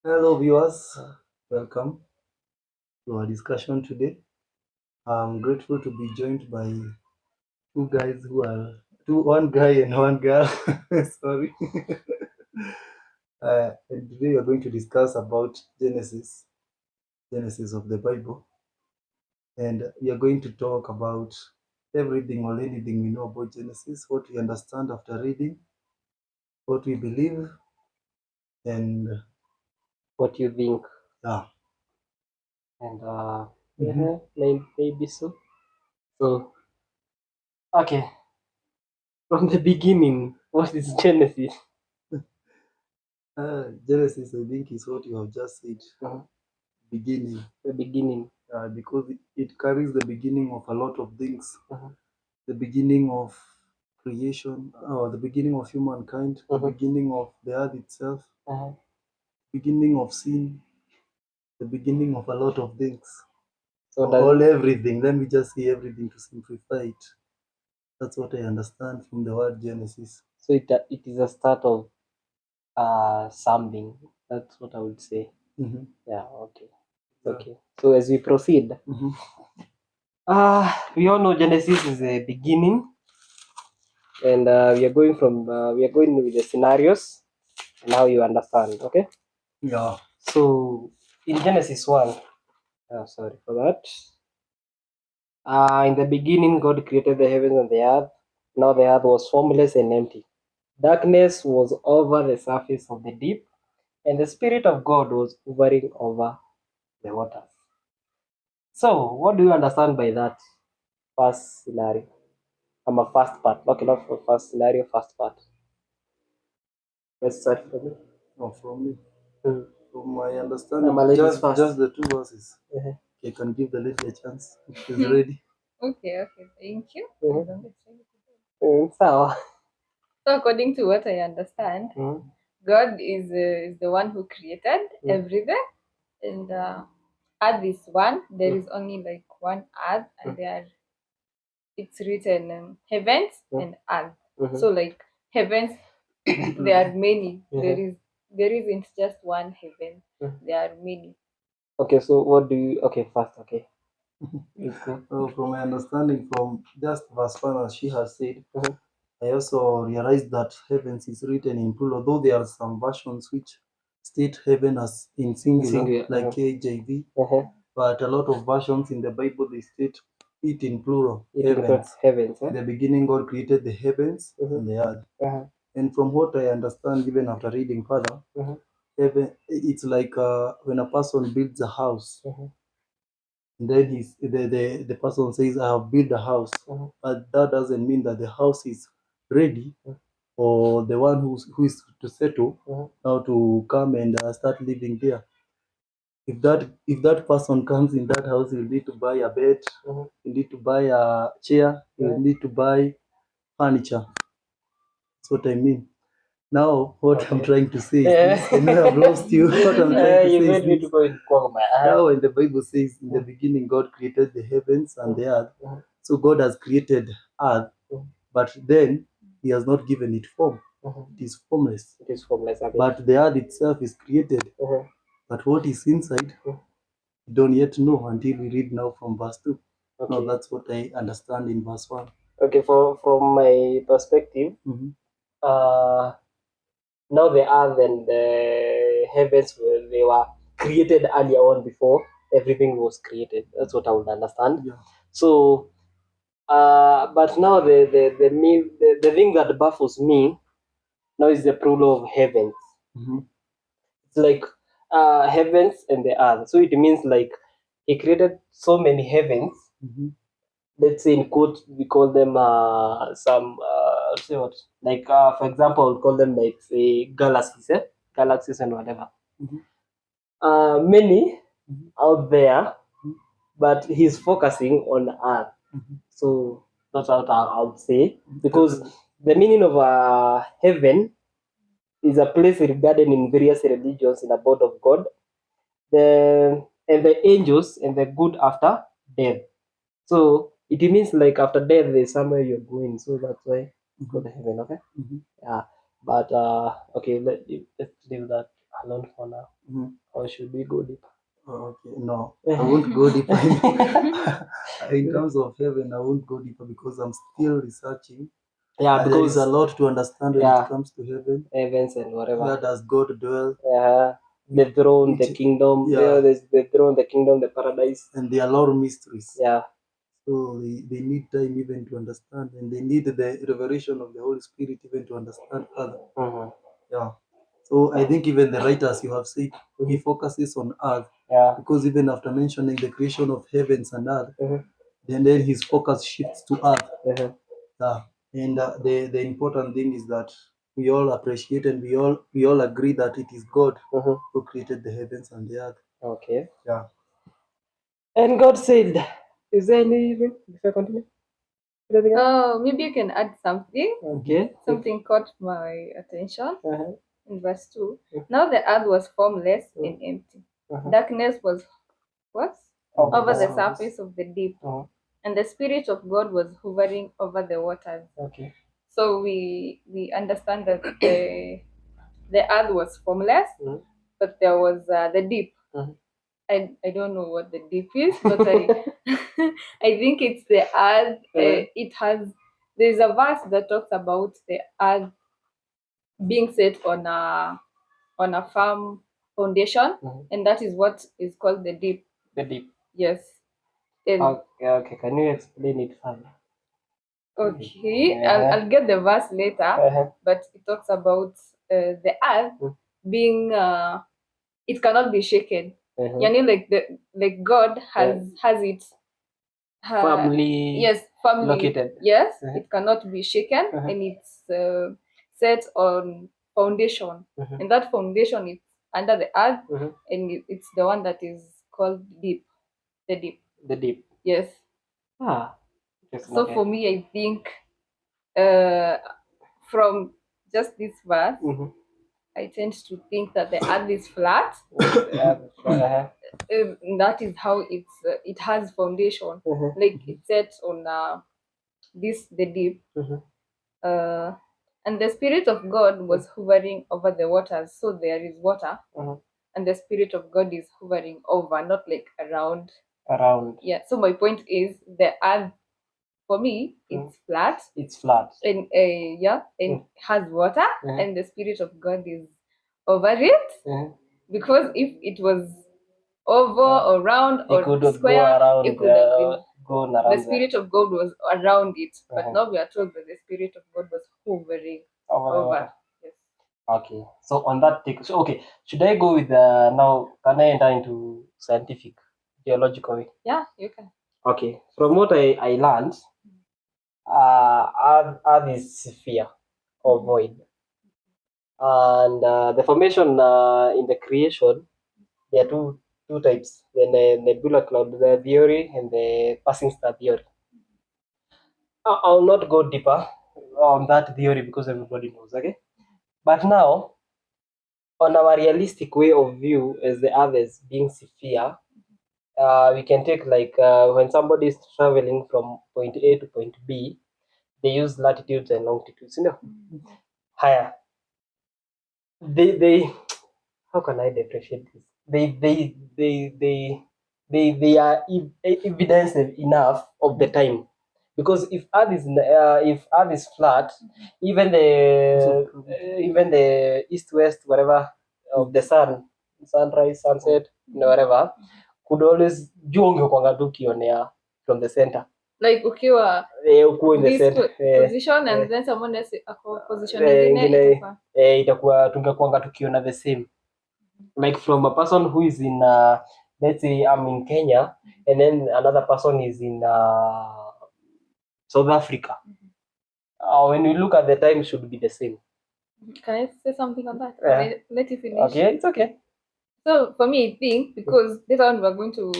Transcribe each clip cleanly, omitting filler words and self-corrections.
Hello, viewers. Welcome to our discussion today. I'm grateful to be joined by one guy and one girl. Sorry. And today we are going to discuss about Genesis of the Bible, and we are going to talk about everything or anything we know about Genesis, what we understand after reading, what we believe, and What you think, yeah. and Mhm. maybe so. So, okay, from the beginning, what is Genesis? Genesis, I think, is what you have just said, Mhm. beginning. The beginning. Because it carries the beginning of a lot of things, Mhm. the beginning of creation, or the beginning of humankind, the Mhm. beginning of the earth itself, Uh-huh. beginning of sin, the beginning of a lot of things, So or does all it? everything. Let me just say everything to simplify it. That's what I understand from the word Genesis. So it is a start of something. That's what I would say. Mm-hmm. Yeah. Okay. Yeah. Okay. So as we proceed, Mm-hmm. we all know Genesis is a beginning, and we are going with the scenarios and how you understand. Okay. Yeah. So in Genesis 1, sorry for that. In the beginning, God created the heavens and the earth. Now the earth was formless and empty. Darkness was over the surface of the deep, and the Spirit of God was hovering over the waters. So, what do you understand by that first scenario? I'm a first part. Okay, not for first scenario, first part. Let's start from it. No, from me, Mm. from my I'm a understanding, ladies just first. the two verses. Uh-huh. I can give the lady a chance if she's ready. Okay, okay, thank you. Uh-huh. So, So, according to what I understand, mm, God is the one who created mm, everything, and Earth is one. There mm, is only like one Earth, and mm, there it's written heavens mm, and Earth. mhm, So, like heavens, there are many. uh-huh, There isn't just one heaven. mm. There are many. Okay, so what do you? Okay, first, okay, please go. From my understanding, from just verse 1, as she has said, Uh-huh. I also realized that heavens is written in plural, although there are some versions which state heaven as in singular, Singular. like KJV, Uh-huh. but a lot of versions in the Bible they state it in plural, It includes heavens. heavens, huh? In the beginning, God created the heavens Uh-huh. and the earth. Uh-huh. And from what I understand, even after reading further, Uh-huh. heaven it's like when a person builds a house, Uh-huh. and then the person says, "I have built a house," Uh-huh. but that doesn't mean that the house is ready or the one who is to settle Uh-huh. now to come and start living there. If that person comes in that house, you need to buy a bed, Uh-huh. you need to buy a chair, you Uh-huh. need to buy furniture. That's what I mean. Now, what I'm Okay. trying to say is Eh, this. I know I've lost you. What I'm trying to you say is made me to this. go in Kwagma. Now, when the Bible says in the Uh-huh. beginning, God created the heavens and the earth, Uh-huh. so God has created earth, Uh-huh. but then He has not given it form. Uh-huh. It is formless. It is formless. Okay. But the earth itself is created. Uh-huh. But what is inside, Uh-huh. we don't yet know until we read now from verse 2. Now, Okay. that's what I understand in verse 1. Okay. From my perspective, Mhm. uh, now the earth and the heavens they were created earlier on before everything was created. That's what I would understand. Yeah. So, but now the thing that baffles me now is the plural of heavens. Mhm. It's like heavens and the earth. So it means like he created so many heavens. Mhm. Let's say in quote we call them some say what like for example we call them like say galaxies, galaxies and whatever. Mhm. Many Mhm. out there, but he's focusing on earth. Mhm. So that's what I would say because Mhm. the meaning of heaven is a place regarded in various religions in the board of God, the angels and the good after death. So it means like after death there's somewhere you're going. So that's why it's called Mhm. heaven. Okay. Mhm. Yeah. But okay, let's leave that. alone for now, Mhm. or should we go deeper? Okay, no, I won't go deeper. In terms of heaven, I won't go deeper because I'm still researching. Yeah, There is because a lot to understand when yeah, it comes to heaven. heavens and whatever. Where does God dwell? The throne, the Which- kingdom. yeah. Yeah, there's the throne, the kingdom, the paradise. And there are a lot of mysteries. Yeah. So they need time even to understand, and they need the revelation of the Holy Spirit even to understand further. Mhm. Yeah. So I think even the writers you have said, he focuses on earth, Yeah. because even after mentioning the creation of heavens and earth, Mhm. then his focus shifts to earth. Mhm. Yeah. And the important thing is that we all appreciate and we all agree that it is God Mhm. who created the heavens and the earth. Okay. Yeah. And God said, is there anything before I continue? Anything else? Maybe you can add something. Okay. Something caught my attention Uh-huh. in verse 2. Mhm. Now the earth was formless Mhm. and empty. Uh-huh. Darkness was what? Over Over the the surface. surface of the deep. Uh-huh. And the Spirit of God was hovering over the waters. Okay. So we understand that the earth was formless, Mhm. but there was the deep. Mhm. I don't know what the deep is, but I think it's the earth. It has, there's a verse that talks about the earth being set on a firm foundation, Mhm. and that is what is called the deep. The deep. Yes. And Okay. Can you explain it further? okay, Uh-huh. I'll get the verse later, Uh-huh. but it talks about the earth Mm. being it cannot be shaken. Uh-huh. Yani like God has it Firmly yes, firmly located. yes, Uh-huh. it cannot be shaken, Uh-huh. and it's set on foundation, Uh-huh. and that foundation is under the earth, Uh-huh. and it's the one that is called deep, the deep. The deep. Yes. Interesting. So Okay. for me, I think from just this verse, Mhm. I tend to think that the earth is flat. Uh-huh. That is how it has foundation, Uh-huh. like it's set on the deep. Mhm. And the Spirit of God was hovering over the waters. So there is water, Mhm. and the Spirit of God is hovering over, not like around. Around. Yeah. So my point is the earth, for me, it's flat, It's flat. and and has water, Mhm. and the Spirit of God is over it. Mhm. Because if it was over or round It could or go square, around. it could have been Going the around Spirit of God was around it. But Uh-huh. now we are told that the Spirit of God was hovering over the over. water. Yes. Okay. So on that take, so okay, should I go with now? Can I enter into scientific, geological way? Yeah, you can. Okay. From what I learned, Earth is sphere or void, and the formation in the creation, there are two types: the nebula cloud the theory and the passing star theory. I'll not go deeper on that theory because everybody knows. Okay, but now on our realistic way of view as the others being sphere, we can take like when somebody is traveling from point A to point B, they use latitudes and longitudes, you know. Higher. They how can I differentiate this? They are evidence enough of the time. Because if Earth is flat, even the east west whatever of the sun, sunrise, sunset, whatever, could always juu ungekuanga tu ukionea from the center. Like ukiwa Ukuwe in the this center. position and then someone else ako position ingine ingine itakuwa itakuwa tungekuanga tukiona the same, like from a person who is in let's say I'm in Kenya and then another person is in South Africa. When we look at the time, it should be the same. Can I say something on that? Yeah. Let you finish. Okay, it's okay. So for me, I think because later on we're going to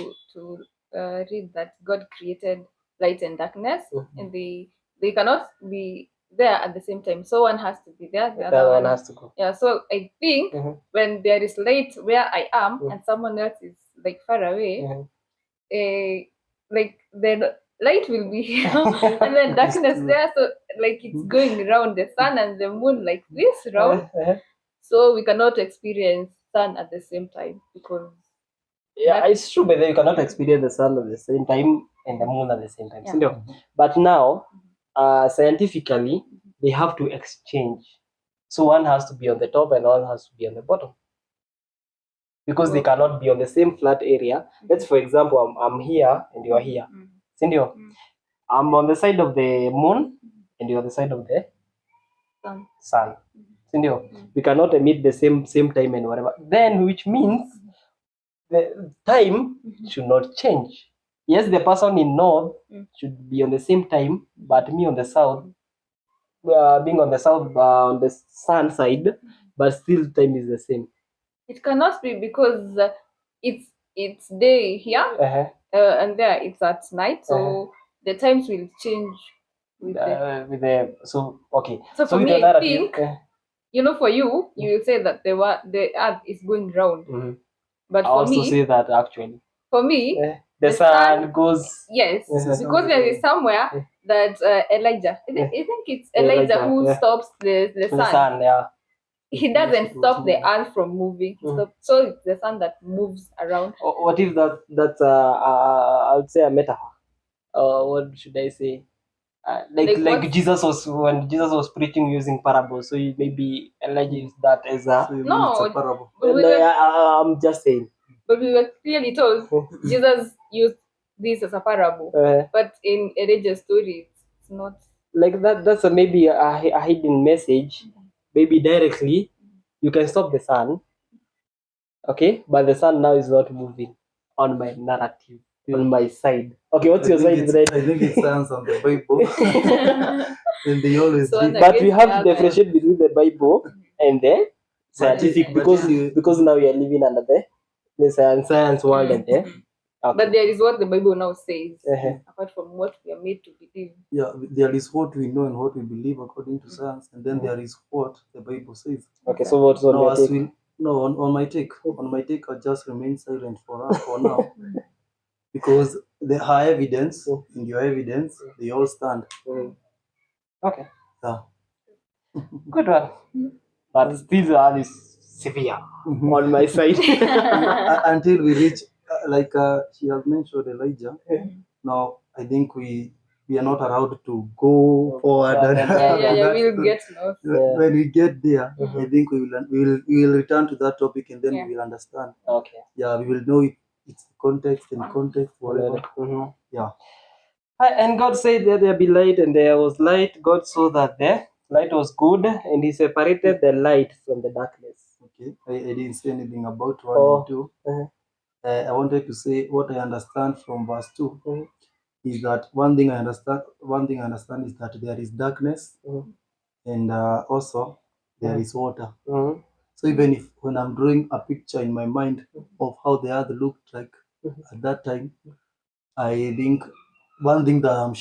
read that God created light and darkness, and they cannot be there at the same time. So one has to be there, the other one has to go. Yeah. So I think when there is light where I am and someone else is like far away, like the light will be here and then darkness there. So like it's going around the sun and the moon like this round. So we cannot experience sun at the same time, because Yeah, it's true, but you cannot experience the sun at the same time and the moon at the same time. Yeah. Sindio? But now, scientifically, they have to exchange. So one has to be on the top and one has to be on the bottom. Because they Okay. cannot be on the same flat area. Let's, for example, I'm here and you are here. Sindio? I'm on the side of the moon and you're on the side of the sun. Sindio? We cannot emit the same time and whatever. Then, which means the time should not change. Yes, the person in north should be on the same time, but me on the south, being on the south, on the sun side, but still time is the same. It cannot be, because it's day here, and there it's at night, so the times will change with the. So okay. So for with me, the I narrative, think, for you will say that the earth is going round, but I for also me, say that actually. for me, The sun goes. yes, because there is somewhere that Elijah, I think it's Elijah Elijah, who yeah. stops the The sun. sun, yeah. He doesn't stop the earth from moving. So it's the sun that moves around. What if that's I would say a metaphor? What should I say? Like Jesus was, when Jesus was preaching using parables, so maybe Elijah used that as a. So you mean No, it's a parable? but we No, were, I'm just saying. but we were clearly told Jesus used this as a parable, but in Elijah's story, it's not. Like that. That's maybe a hidden message. Maybe directly, you can stop the sun. Okay, but the sun now is not moving on my narrative, on my side. Okay, what's your side, Brad? I think it stands on the Bible. And they always So read. But we have to differentiate between the Bible and the scientific, because now we are living under the science world and the. But there is what the Bible now says, apart from what we are made to believe. Yeah, there is what we know and what we believe according to science, and then there is what the Bible says. Okay, so what's on your take? On my take, I'll just remain silent for now, because her evidence and your evidence, they all stand. Okay. Yeah. Good one. But still is severe on my side. Until we reach, she has mentioned Elijah. Now, I think we are not allowed to go forward. We'll get lost. When we get there, I think we will return to that topic, and then we will understand. Okay. Yeah, we will know its context, whatever. Yeah. And God said that there be light, and there was light. God saw that the light was good, and He separated the light from the darkness. Okay, I didn't say anything about 1 and 2. I wanted to say what I understand from verse 2 is that one thing I understand is that there is darkness, and also there is water. So even if when I'm drawing a picture in my mind of how the earth looked like at that time, I think one thing that I'm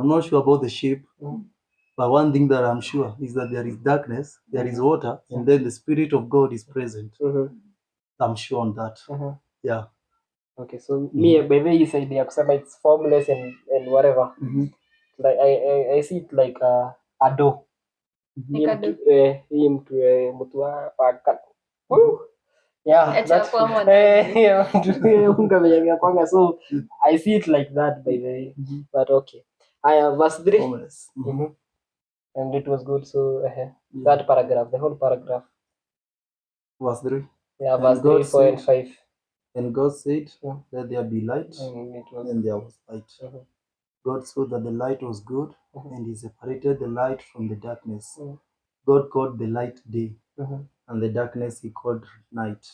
not sure about the shape, but one thing that I'm sure is that there is darkness, there is water, and then the Spirit of God is present. I'm sure on that. Yeah. Okay, so me, by the way, you said it's formless and whatever. Like I see it like a dough. Hii mtu mtu hapa. Yeah, that's unga venye inakwanga, so I see it like that, by the way. But okay, I have verse 3. And it was good. So that paragraph, the whole paragraph. Verse 3. Yeah, verse 3, 4, and 5. And God said, let there be light, and there was light. God saw that the light was good, and He separated the light from the darkness. God called the light day, and the darkness He called night.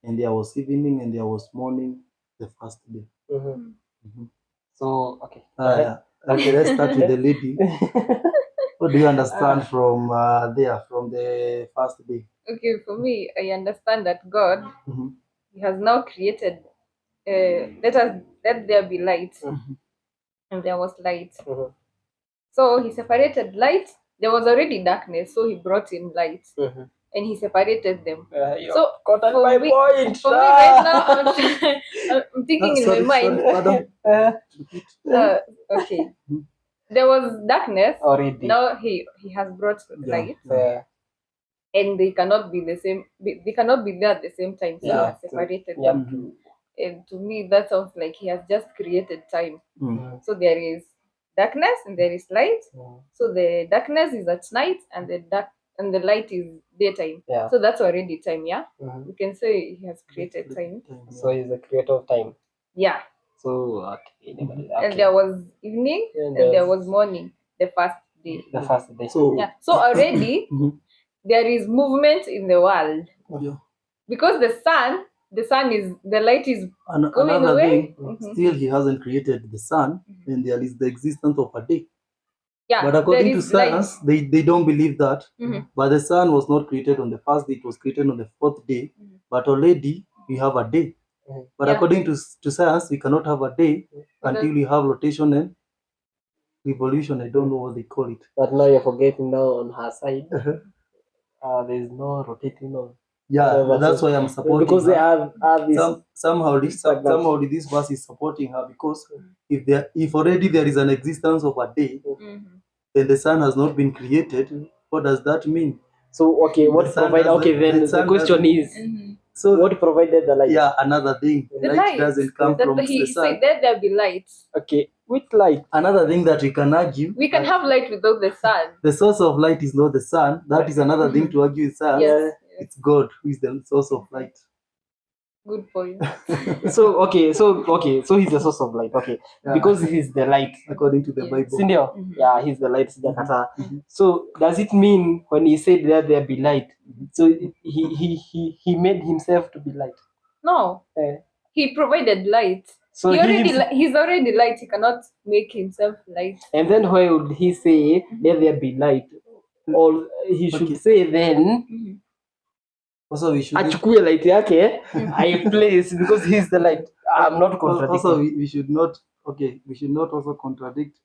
And there was evening, and there was morning, the first day. So, okay. Okay, let's start with the lady. What do you understand from the first day? Okay, for me, I understand that God, He has now created, let there be light, and there was light. So He separated light. There was already darkness, so He brought in light, and He separated them. So for me right now, I'm thinking in my mind. Okay, there was darkness. Already. Now He has brought light. and they cannot be the same. They cannot be there at the same time. So he Yeah. has separated Yeah. them. And to me, that sounds like he has just created time. Mm. So there is darkness and there is light. So the darkness is at night and the light is daytime. Yeah. So that's already time, yeah? Mhm. We can say he has created time. So he's the creator of time. Yeah. So okay. And there was evening and there was morning, the first day. the first day. So Yeah. So already Mhm. there is movement in the world. Yeah. Because the light is going Another away. thing, Mhm. still he hasn't created the sun, and there is the existence of a day. Yeah, But there according to is light. science, they don't believe that. Mhm. But the sun was not created on the first day; it was created on the fourth day. But already we have a day. But Yeah. according to science, we cannot have a day until we have rotation and revolution. I don't know what they call it. But now you're forgetting now on her side. There's no rotating on. Yeah, Whatever. that's why I'm supporting Because they her. have this. Somehow stagnant. this verse is supporting her, because if already there is an existence of a day, then the sun has not been created. What does that mean? So okay, what The sun provide? doesn't- Okay, then the sun question is, So what provided the light? yeah, another thing, The light doesn't come that from he the said, sun. let there be light. Okay, with light. Another thing that we can argue, We can have light without the sun. the source of light is not the sun. That is another thing to argue with science. Yes. It's God who is the source of light. Good point. So he's the source of light. Okay, Yeah. because he's the light. According to the Yes. Bible. Sindio? Mhm. Yeah, he's the light. Sijakata. Mhm. So does it mean when he said that there be light? So he made himself to be light. No. Eh. He provided light. So he's he's already light. He cannot make himself light. and then why would he say let there be light? Or he should Okay. say then Mhm. Also, we should achukue light yake I place because he's the light. I'm not contradicting. also we should not also contradict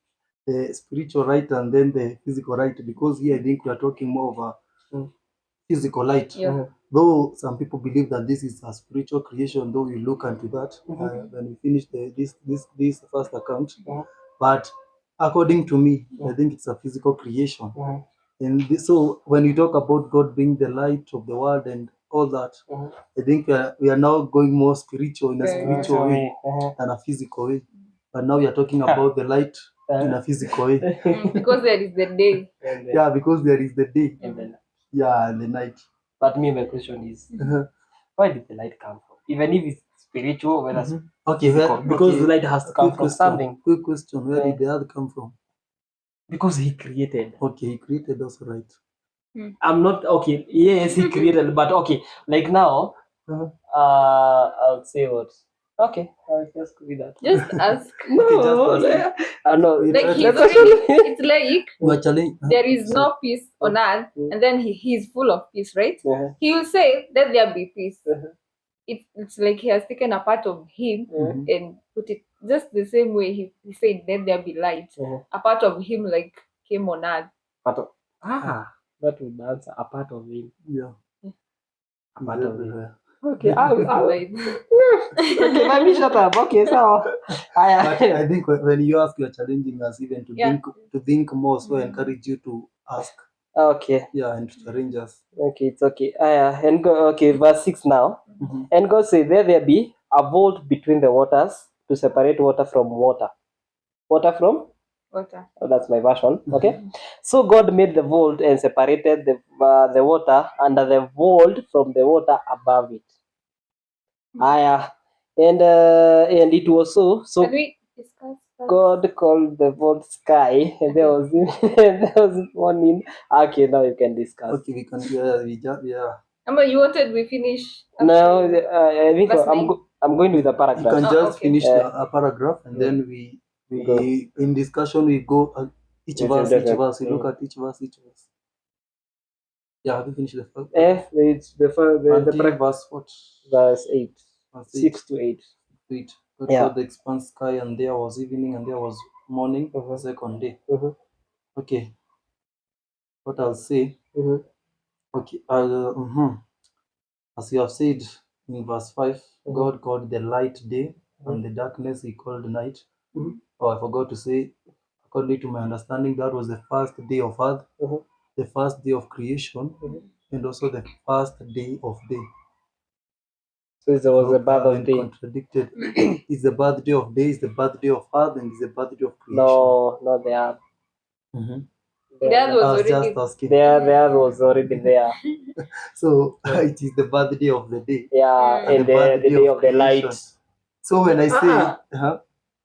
the spiritual light and then the physical light, because here I think we are talking more of a physical light. Yeah. Though some people believe that this is a spiritual creation, though we look into that when we finish this first account. But according to me, I think it's a physical creation. And so when we talk about God being the light of the world and all that, I think we are now going more spiritual, in a spiritual way than a physical way. But now we are talking about the light in a physical way. Because there is the day. Yeah, because there is the day. And then, Yeah, and the night. but me, my question is, where did the light come from? Even if it's spiritual, whether it's Okay, physical, because the light has to come from something. Quick question: where did the earth come from? Because he created. Okay, he created also, right? I'm not okay. Yes, he created, but okay. Like now, I would say what? Okay, I'll just read that. Just ask. No, just no. Like Try he's to- already. It's like You are challenging. there is no peace on earth, and then he's full of peace, right? He will say, "Let there be peace." It's like he has taken a part of him and put it just the same way he said, "Let there be light." A part of him like came on earth. That would answer a part of him. Yeah. A part of him. Everywhere. Okay, Light. okay, let me shut up. Okay, so But I think when you ask, you are challenging us even to Yeah. think more. So I encourage you to ask. okay, Yeah, and to challenge us. okay, it's okay. And okay, verse 6 now. Mhm. And God said, there be a vault between the waters to separate water from water. Water from? Water. Oh, that's my version. Okay. So God made the vault and separated the water under the vault from the water above it. And it was so. So Can we discuss that? God called the vault sky, and there was there was morning. Okay, now you can discuss. Okay, we can. Yeah. Amma, you wanted we finish? Now I think Verse nine. I'm going with the You paragraph. can just okay. finish a paragraph, and then we Go. in discussion we go each Yes, verse. yes, We look at each verse. Yeah, have you finished the first? It's the Until verse what? verse 8, Verse 6 to 8. 8. God Yeah. saw the expanse sky, and there was evening, and there was morning, the second day. Okay. What I'll say. Okay. As you have said in verse 5, God called the light day, and the darkness he called night. Oh, I forgot to say, according to my understanding, that was the first day of earth, the first day of creation. and also the first day of day. So it was the birth of And day. contradicted. Is the birthday of day, is the birthday of earth, and is the birthday of creation. No, not the earth. Mm-hmm. That I was was already just asking. The earth was already there. So it is the birthday of the day. Yeah, Mm. and the day of the light. creation. So when I say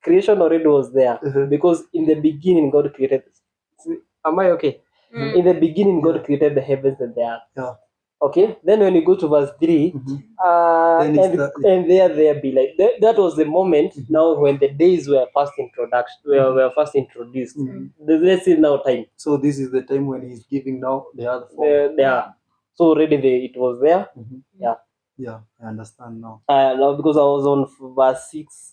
Creation already was there Uh-huh. because in the beginning God created. Am I okay? Mm. In the beginning God Yeah. created the heavens and the earth. Yeah. Okay. Then when you go to verse 3, Then it's and there be like that was the moment now when the days were first were first introduced. Let's see now time. So this is the time when he's giving now the earth form. Yeah. So already it was there. Yeah. Yeah, I understand now. Now because I was on verse 6.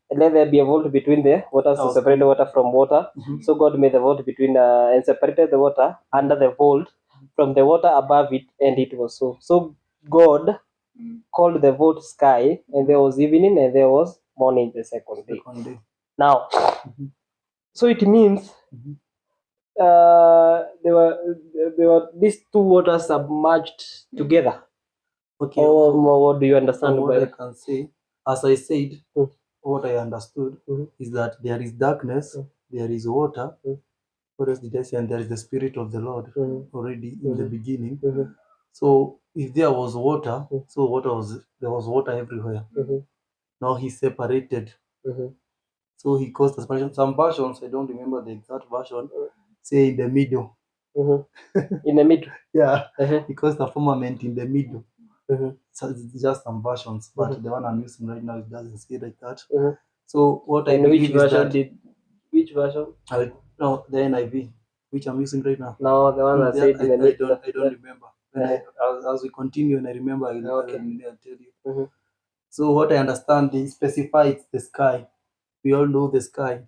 And let there be a vault between the waters to separate the water from water. So God made the vault between and separated the water under the vault from the water above it, and it was so. So God called the vault sky, and there was evening and there was morning the second day. Now, so it means there were these two waters submerged together. Okay. Or what do you understand? What I can say, as I said, what I understood is that there is darkness, there is water. What else did I say? And there is the Spirit of the Lord already in the beginning. So if there was water, so there was water everywhere. Now he separated. So he caused a separation. Some versions, I don't remember the exact version, say in the middle. In the middle. Yeah. He caused a firmament in the middle. So it's just some versions, but the one I'm using right now, it doesn't say like that. So what I believe is that which version? No, the NIV, which I'm using right now. No, the one that said in the middle. I don't remember. As we continue and I remember, I'll tell you. So what I understand, they specify it's the sky. We all know the sky.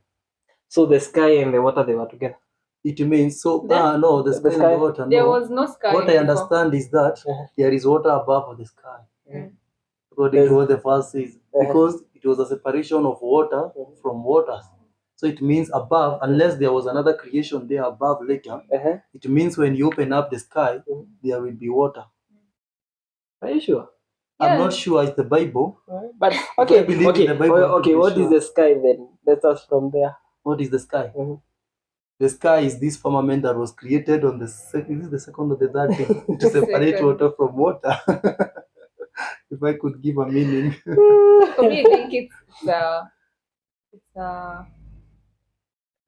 So the sky and the water, they were together. It means so. No, the sky and the water. No. There was no sky. What I understand is that there is water above the sky. According to what the verse says, because it was a separation of water from waters. So it means above, unless there was another creation there above later, it means when you open up the sky, there will be water. Are you sure? I'm not sure it's the Bible. But okay, what is the sky then? Let us from there. What is the sky? The sky is this firmament that was created on the second or the third day to separate water from water. If I could give a meaning. For me, I think it's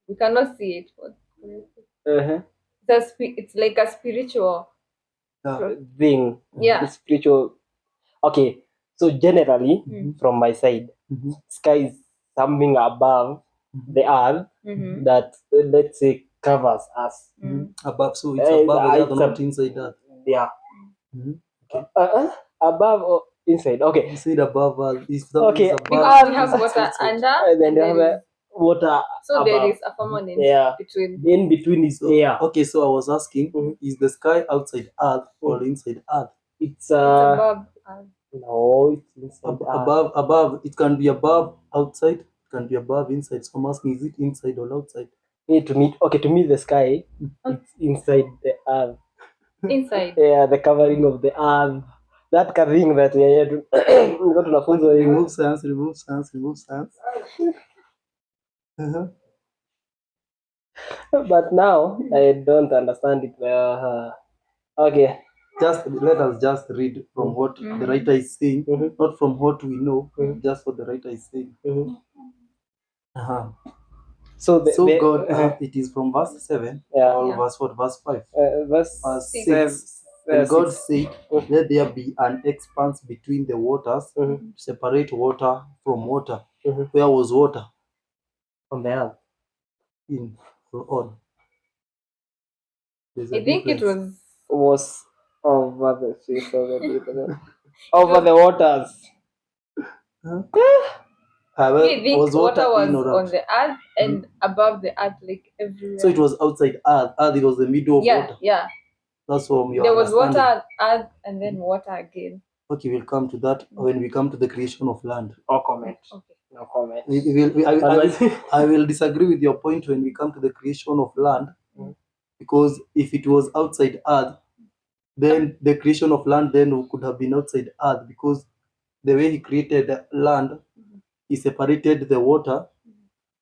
we cannot see it, but it's like a spiritual thing. Yeah. It's spiritual. Okay, so generally, from my side, sky is something above the earth that, let's say, covers us. Above, so it's above the earth, not inside earth. Yeah. Okay. Above or inside? Okay. You said above us. Okay. Because we have water under, and then you have water. So above. There is a firmament between. In between is air. Okay, so I was asking, is the sky outside earth or inside earth? It's above earth. No, it's inside above. It can be above, outside. It can be above, inside. So I'm asking, is it inside or outside? To me, the sky, it's inside the earth. Inside. Yeah, the covering of the earth. That covering that we are to remove science. But now I don't understand it. Okay. Let us just read from what the writer is saying, not from what we know, just what the writer is saying. So God, it is from verse 7 or verse 5? Verse 6. And God said, let there be an expanse between the waters to separate water from water. Where was water? On the earth. In or on? I think it was over the face of the deep, over the waters. I think water was on the earth and above the earth, like everywhere. So it was outside earth. It was the middle of water. Yeah. That's from your There was water, earth, and then water again. Okay, we'll come to that when we come to the creation of land. No comment. Okay. No comment. I will disagree with your point when we come to the creation of land, because if it was outside earth, then the creation of land then could have been outside earth, because the way he created the land, he separated the water,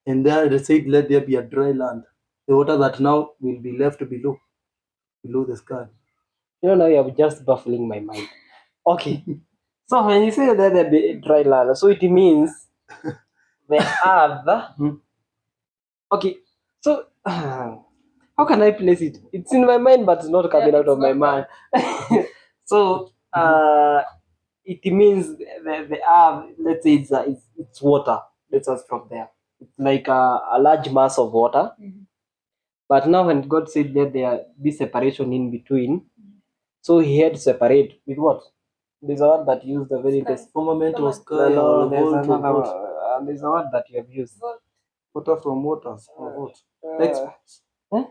and there they said, let there be a dry land, the water that now will be left below the sky. Now you're just baffling my mind. Okay. So when you say that the dry land, so it means the earth. Okay. So how can I place it? It's in my mind, but it's not coming out it's of my not mind. So it means the earth. Let's say it's water. Let's start from there. It's like a large mass of water. But now when God said that there be separation in between, so he had to separate with what? There's a word that used the very Sky. best. Firmament or No, sky no, or there's vault or another. what? There's a word that you have used. Water from waters or what?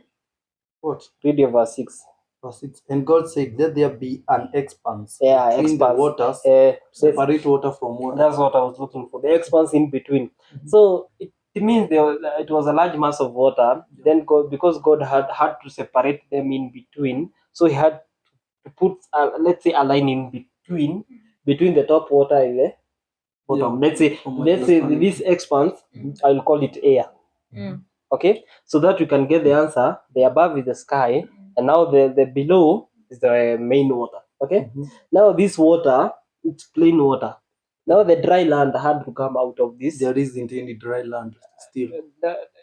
What? Read your verse 6. Verse 6. And God said, let there be an expanse Yeah, between the expanse. waters, separate water from water. That's what I was looking for. The expanse in between. So it means it was a large mass of water. Then God, because God had to separate them in between, so he had to put let's say a line in between the top water and the bottom. Let's say this expanse, I'll call it air. Okay, so that we can get the answer. The above is the sky, and now the below is the main water. Okay, now this water, it's plain water. Now the dry land had to come out of this. There isn't any dry land still.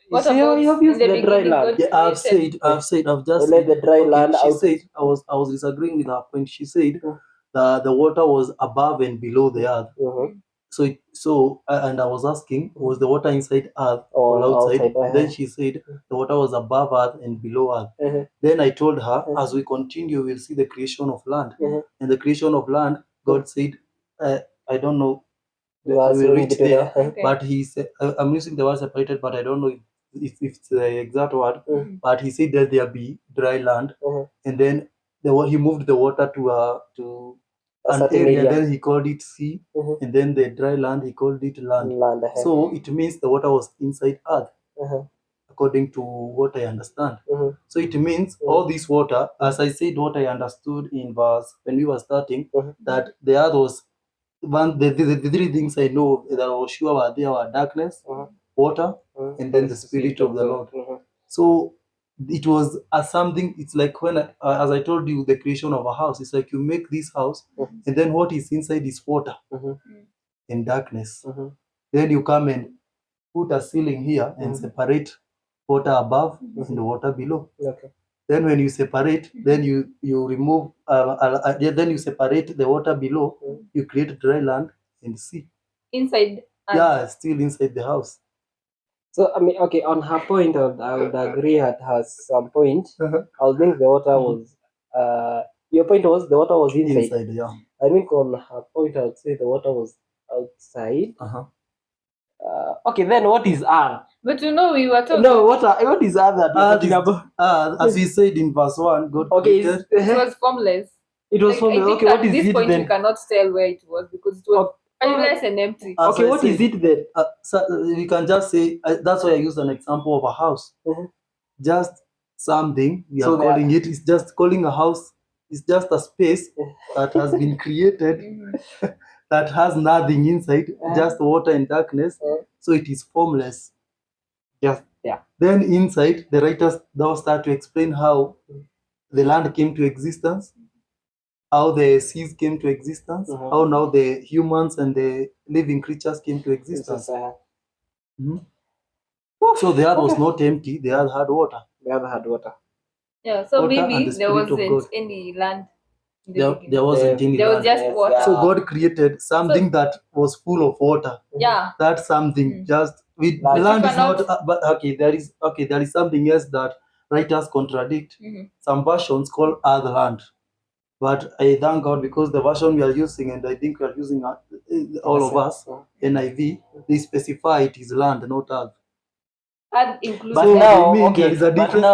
What about you have used in the the dry beginning, land? God Yeah, I've created- just Let said. the dry Okay, land she out. said I was disagreeing with her point. She said the water was above and below the earth. And I was asking, was the water inside earth or outside? Then she said the water was above earth and below earth. Then I told her, as we continue, we'll see the creation of land. And the creation of land, God said, I don't know, we will reach there, but he said, I'm using the word separated, but I don't know if it's the exact word. But he said that there be dry land, and then he moved the water to an area, then he called it sea, and then the dry land he called it land. So it means the water was inside earth, according to what I understand. So it means all this water, as I said, what I understood in verse when we were starting, that the earth was the three things I know that I was sure were there were darkness, water, and then the spirit of the Lord. So it was something. It's like when as I told you, the creation of a house. It's like you make this house, and then what is inside is water and darkness. Then you come and put a ceiling here and separate water above and water below. Then when you separate, then you remove, then you separate the water below, you create dry land and sea. Inside. Yeah, still inside the house. So I mean, okay, on her point, I would agree at her some point. I would think the water was. Your point was the water was inside. Inside, yeah. I think on her point, I would say the water was outside. Okay, then what is R? But we were talking. No, what is R that you're talking about? As we said in verse 1, God created. It was formless. It was formless. Okay, what is at this it point then? We cannot tell where it was because it was formless and empty. As Okay, what is it then? So we can just say, that's why I used an example of a house. Just something we are calling it. It's just calling a house. It's just a space that has been created that has nothing inside, just water and darkness. So it is formless. Then inside, the writers now start to explain how the land came to existence, how the seas came to existence, how now the humans and the living creatures came to existence. So the earth was not empty, the earth had water. Yeah, so Water maybe there wasn't any land. There wasn't any There was land. just water. So God created something that was full of water. Yeah. That something just with the land is not. But there is something else that writers contradict. Some versions call earth land, but I thank God because the version we are using, and I think we are using all of us, NIV, they specify it is land, not earth. Earth includes. But now, there is a difference.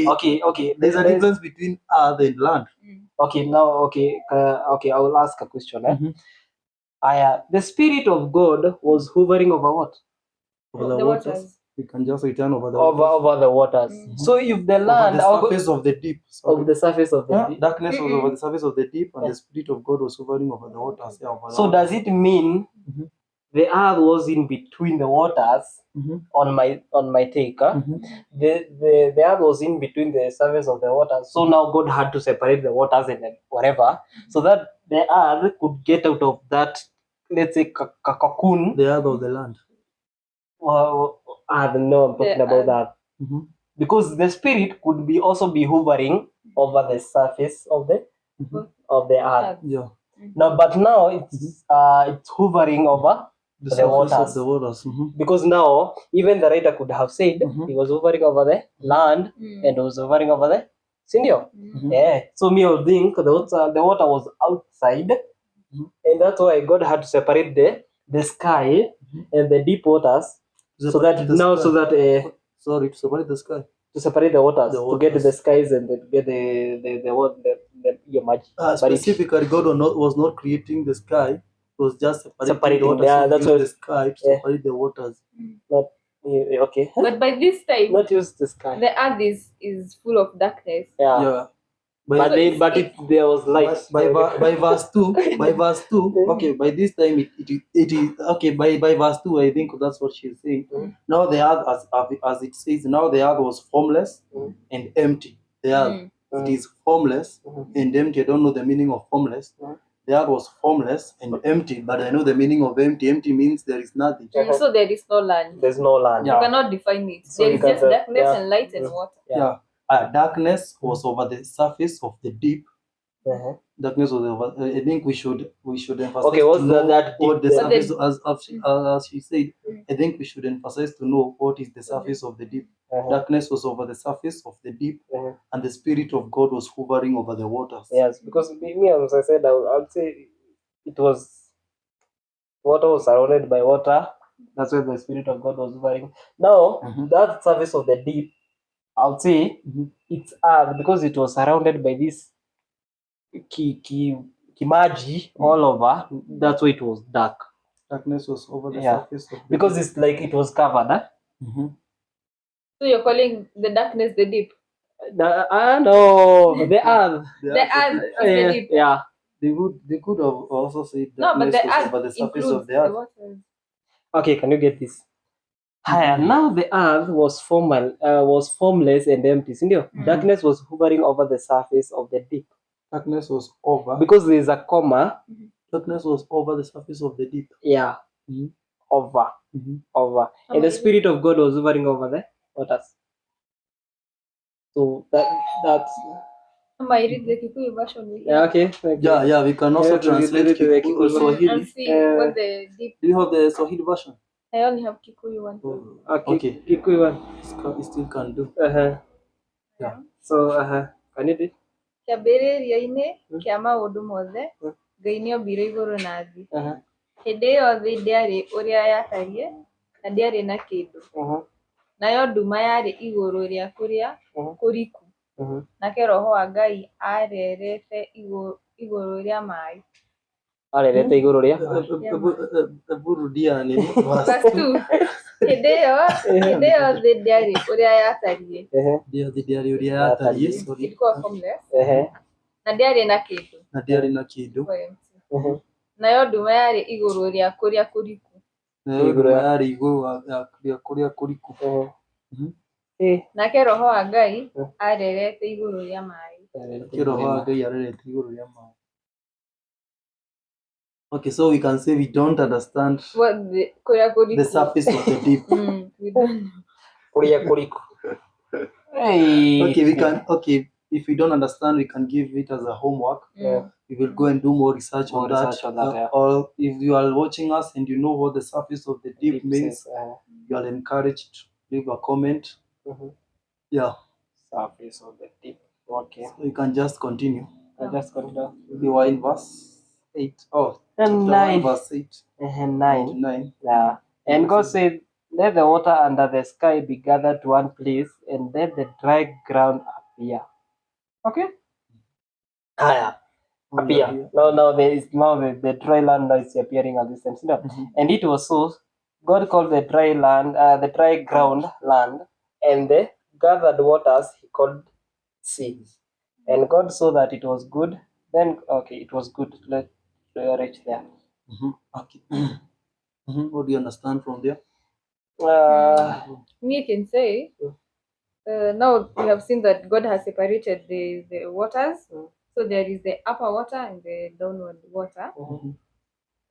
Okay. There's a difference between earth and land. Okay, now, I will ask a question. The Spirit of God was hovering over what? Over the waters. We can just return over the over the waters. So if the over land the surface of the deep. Sorry. of the surface of the deep. Darkness was over the surface of the deep, and the Spirit of God was hovering over the waters. Yeah, over the So waters. does it mean Mhm. the earth was in between the waters? Mhm. On my take, Mhm. the earth was in between the surface of the waters. So now God had to separate the waters and then whatever, so that the earth could get out of that, let's say, cocoon. The earth of the land. I don't know. I'm talking The about earth. that Mhm. because the spirit could be also be hovering over the surface of the Mhm. earth. Yeah. Now, but now it's hovering over The the surface waters. of the waters. Mhm. Because now even the writer could have said Mhm. he was hovering over the land and was hovering over the Sindio. Mhm. Yeah. So me I would think the water was outside, and that's why God had to separate the sky and the deep waters, so that now sky. so that Sorry, to separate the sky. to separate the waters, The to get waters. the skies and to get the your magic. Specifically, God was not creating the sky. It was just separating the Separating, waters. yeah, So that's he used what- the sky to yeah. separate the waters. Not okay. But by this time, Not use the sky. the earth is full of darkness. Yeah. Yeah. But So then, but there was light. By verse 2, okay, by this time it is okay. By verse 2, I think that's what she's saying. Now the earth, as it says, now the earth was formless and empty. The earth, it is formless and empty. I don't know the meaning of formless. The earth was formless and empty, but I know the meaning of empty. Empty means there is nothing. So there is no land. There's no land. You cannot define it. So There you is just can't, darkness yeah. and light and water. Yeah. Darkness was over the surface of the deep. Uh-huh. Darkness was over. I think we should emphasize Okay, what's to know that what the deep- surface, as she said. I think we should emphasize to know what is the surface of the deep. Uh-huh. Darkness was over the surface of the deep, Uh-huh. and the Spirit of God was hovering over the waters. Yes, because me, as I said, I'll say it was water was surrounded by water. That's where the Spirit of God was hovering. Now, that surface of the deep, I'll say it's earth because it was surrounded by this kimaji all over. That's why it was dark. Darkness was over the Yeah. surface of the Because deep. it's like it was covered. So you're calling the darkness the deep. No, the earth. The earth is the deep. Yeah. They could have also said No, but darkness the was earth over the surface includes of the the earth. waters. Okay, can you get this? Higher. Now the earth was formless and empty. Sindio? Darkness was hovering over the surface of the deep. Darkness was over. Because there is a comma. Darkness was over the surface of the deep. Yeah. Over. Over. And the Spirit of God was hovering over the waters. So that's I read the Kikuyu version. yeah, okay. Yeah, we can also Yeah, translate to the Kikuyu Kikuyu. Swahili. And see what the deep. Do you have the Swahili version? I only have Kikuyu one. Okay. Kikuyu one. It still can do. Yeah. So can you do it? Kĩambĩrĩria-inĩ kĩa maũndũ mothe Ngai nĩombire igũrũ na thĩ. Hĩndĩ ĩyo thĩ ndĩarĩ ũrĩa yatariĩ na ndĩarĩ na kĩndũ. Nayo nduma yarĩ igũrũ rĩa kũrĩa kũriku. Nake Roho wa Ngai arerete igũrũ rĩa maĩ. Arerete igũrũ rĩa Burudia nini? Verse 2. Hĩndĩ ĩyo thĩ ndĩarĩ ũrĩa yatariĩ. Ndiarĩ ũrĩa yatariĩ, sorry. Ilikuwa formless. Na ndĩarĩ na kĩndũ. Na ndiarĩ na kĩndũ. Nayo nduma yarĩ igũrũ rĩa kũrĩa kũriku. Nayo nduma yarĩ igũrũ rĩa kũrĩa kũriku. Nake Roho wa Ngai arerete igũrũ rĩa maĩ. Roho wa Ngai arerete igũrũ rĩa maĩ. Okay, so we can say we don't understand the surface of the deep. We don't know. Kũrĩa kũriku. Okay, if we don't understand, we can give it as a homework. We will go and do more research on that. Or if you are watching us and you know what the surface of the deep means, you are encouraged to leave a comment. Yeah. Surface of the deep. Okay. So you can just continue. We were in verse 8. Oh, and 9. Verse 8. And 9. Yeah. And God said, let the water under the sky be gathered to one place, and let the dry ground appear. Okay? Appear. Now the dry land now is appearing at this time. And it was so. God called the the dry ground land, and the gathered waters he called seas. And God saw that it was good. Then, okay, it was good. Let's reach there. Okay. What do you understand from there? Me, I can say, now we have seen that God has separated the waters. So there is the upper water and the downward water.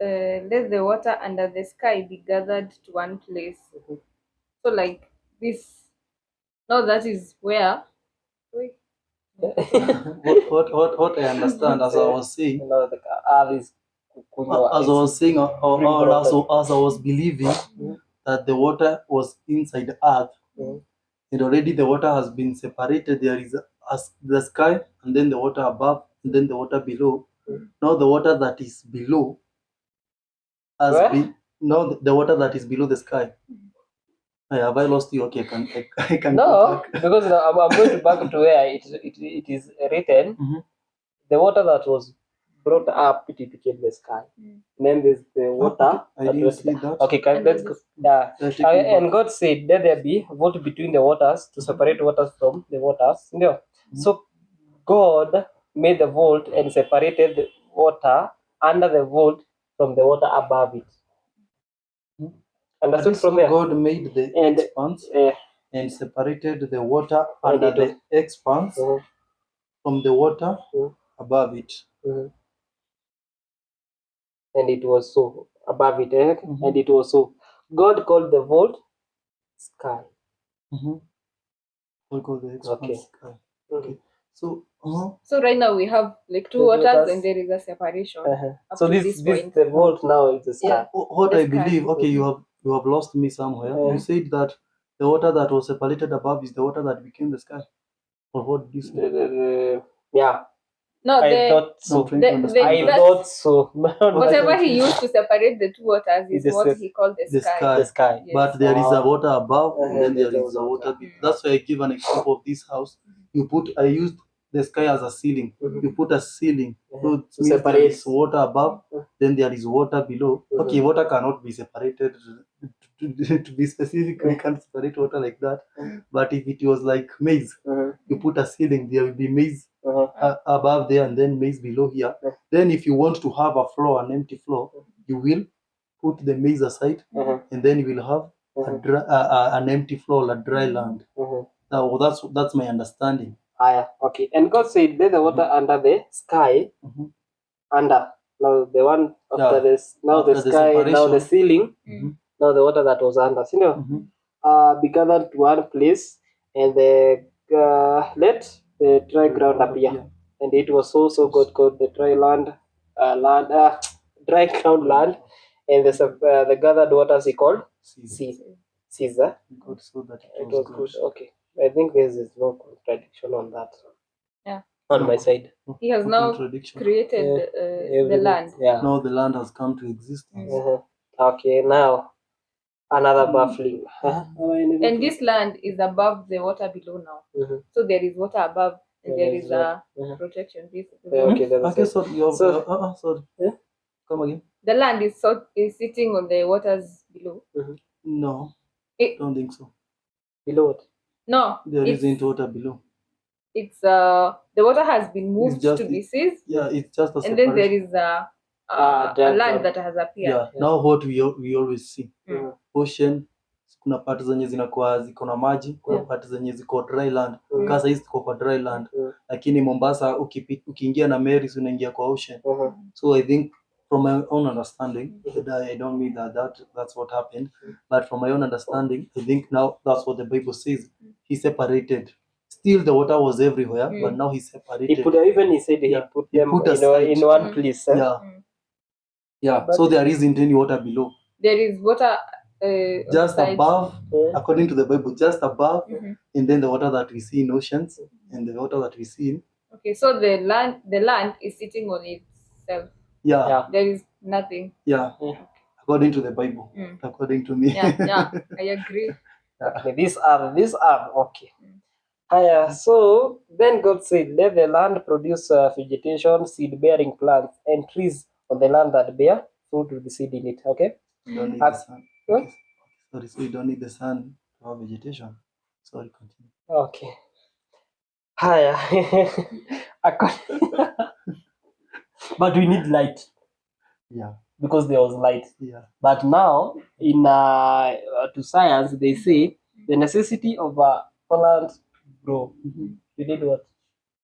Let the water under the sky be gathered to one place. So like this, now that is where. Wait. What I understand, as I was saying, You know, the earth is as I was saying, as I was believing that the water was inside the earth, and already the water has been separated. There is the sky, and then the water above, and then the water below. Now the water that is below has Where? been now the water that is below the sky. Have I lost you? Okay, I can go No, back. because I'm going to back to where it is written. The water that was brought up, it became the sky. Then there's the water. I didn't see that. Okay, let's go. Yeah. And God said, let there be vault between the waters to separate waters from the waters. No. So God made the vault and separated the water under the vault from the water above it. Understood from there? God made the expanse and separated the water under the expanse from the water above it. And it was so above it, and it was so. God called the vault sky. God called the expanse sky. Okay. So So right now we have like two waters and there is a separation. So this the vault now is the sky. Yeah. What I believe, okay, you have lost me somewhere. You said that the water that was separated above is the water that became the sky. Or what did you say? Yeah. No, I thought so. I thought so. Whatever he used to separate the two waters is what he called the sky. The sky. Yes. But there is a water above, and then there is a water below. That's why I give an example of this house. I used the sky as a ceiling. You put a ceiling, so it means there is water above, then there is water below. Okay, water cannot be separated. To be specific, we can't separate water like that. But if it was like maize, you put a ceiling, there will be maize above there and then maize below here. Then if you want to have a floor, an empty floor, you will put the maize aside, and then you will have an empty floor, a dry land. Now that's my understanding. Okay. And God said, let the water under the sky, under. Now the one after this, now after the sky, now the ceiling, now the water that was under, you know, be gathered to one place, and the let the dry ground appear. And it was so God called the dry land, dry ground land, and the gathered waters he called sea. Caesar. God saw that It was good. Okay. I think there is no contradiction on that. Yeah. On my side. He has now created the land. Yeah. Now the land has come to existence. Okay, now another baffling. And this land is above the water below now. So there is water above and there is a protection. Okay, sorry. Come again. The land is sitting on the waters below. No, don't think so. Below what? No, there isn't water below. It's the water has been moved to the seas. Yeah, it's just a and then there is a land that has appeared. Yeah. Now what we always see ocean, kuna part zenye zinakuwa ziko na maji, kuna part zenye ziko dry land. Kasa hizi ziko kwa dry land, lakini Mombasa ukiingia na meri unaingia kwa ocean. So I think from my own understanding, I don't mean that's what happened, but from my own understanding, I think now that's what the Bible says. He separated. Still the water was everywhere, but now he separated. He said he put them in one place. Yeah. So there isn't any water below. There is water just above, according to the Bible, just above, and then the water that we see in oceans and the water that we see in. Okay, so the land is sitting on itself. Yeah. There is nothing. Yeah. According to the Bible. According to me. Yeah, I agree. Okay, these are okay. So then God said, let the land produce vegetation, seed-bearing plants, and trees on the land that bear fruit with the seed in it. Okay? Don't need the sun. Okay. Sorry, so you don't need the sun to have vegetation. Sorry, continue. Okay. Haya. But we need light Yeah, because there was light. yeah. But now, in to science, they say the necessity of a plant grow. You need what?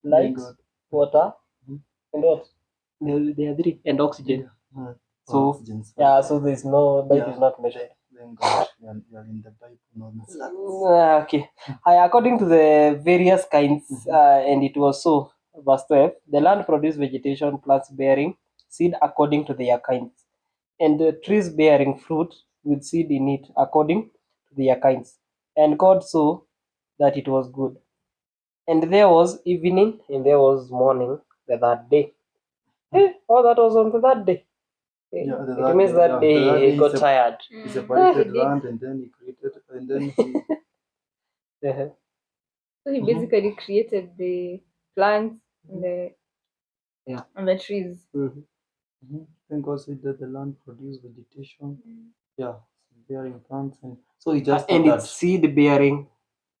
Light, God. water, Mhm. and what? There are three, and oxygen. Uh, So oxygen, sorry. yeah, so there's no light Yeah, is not measured. Thank God you're in the Bible, not in science. Okay. According to the various kinds, and it was so, verse 12, the land produced vegetation, plants bearing seed according to their kinds, and the trees bearing fruit with seed in it according to their kinds. And God saw that it was good. And there was evening and there was morning the third day. Oh, that was on the third day. Yeah, the It third means day, that yeah. day The third he day got tired. he He separated did. land and then he created, and then he Uh-huh. So he basically created the plants and the Yeah. and the trees. Mhm. Then God said that the land produced vegetation. Yeah, bearing plants, and so he just And ordered. it's seed bearing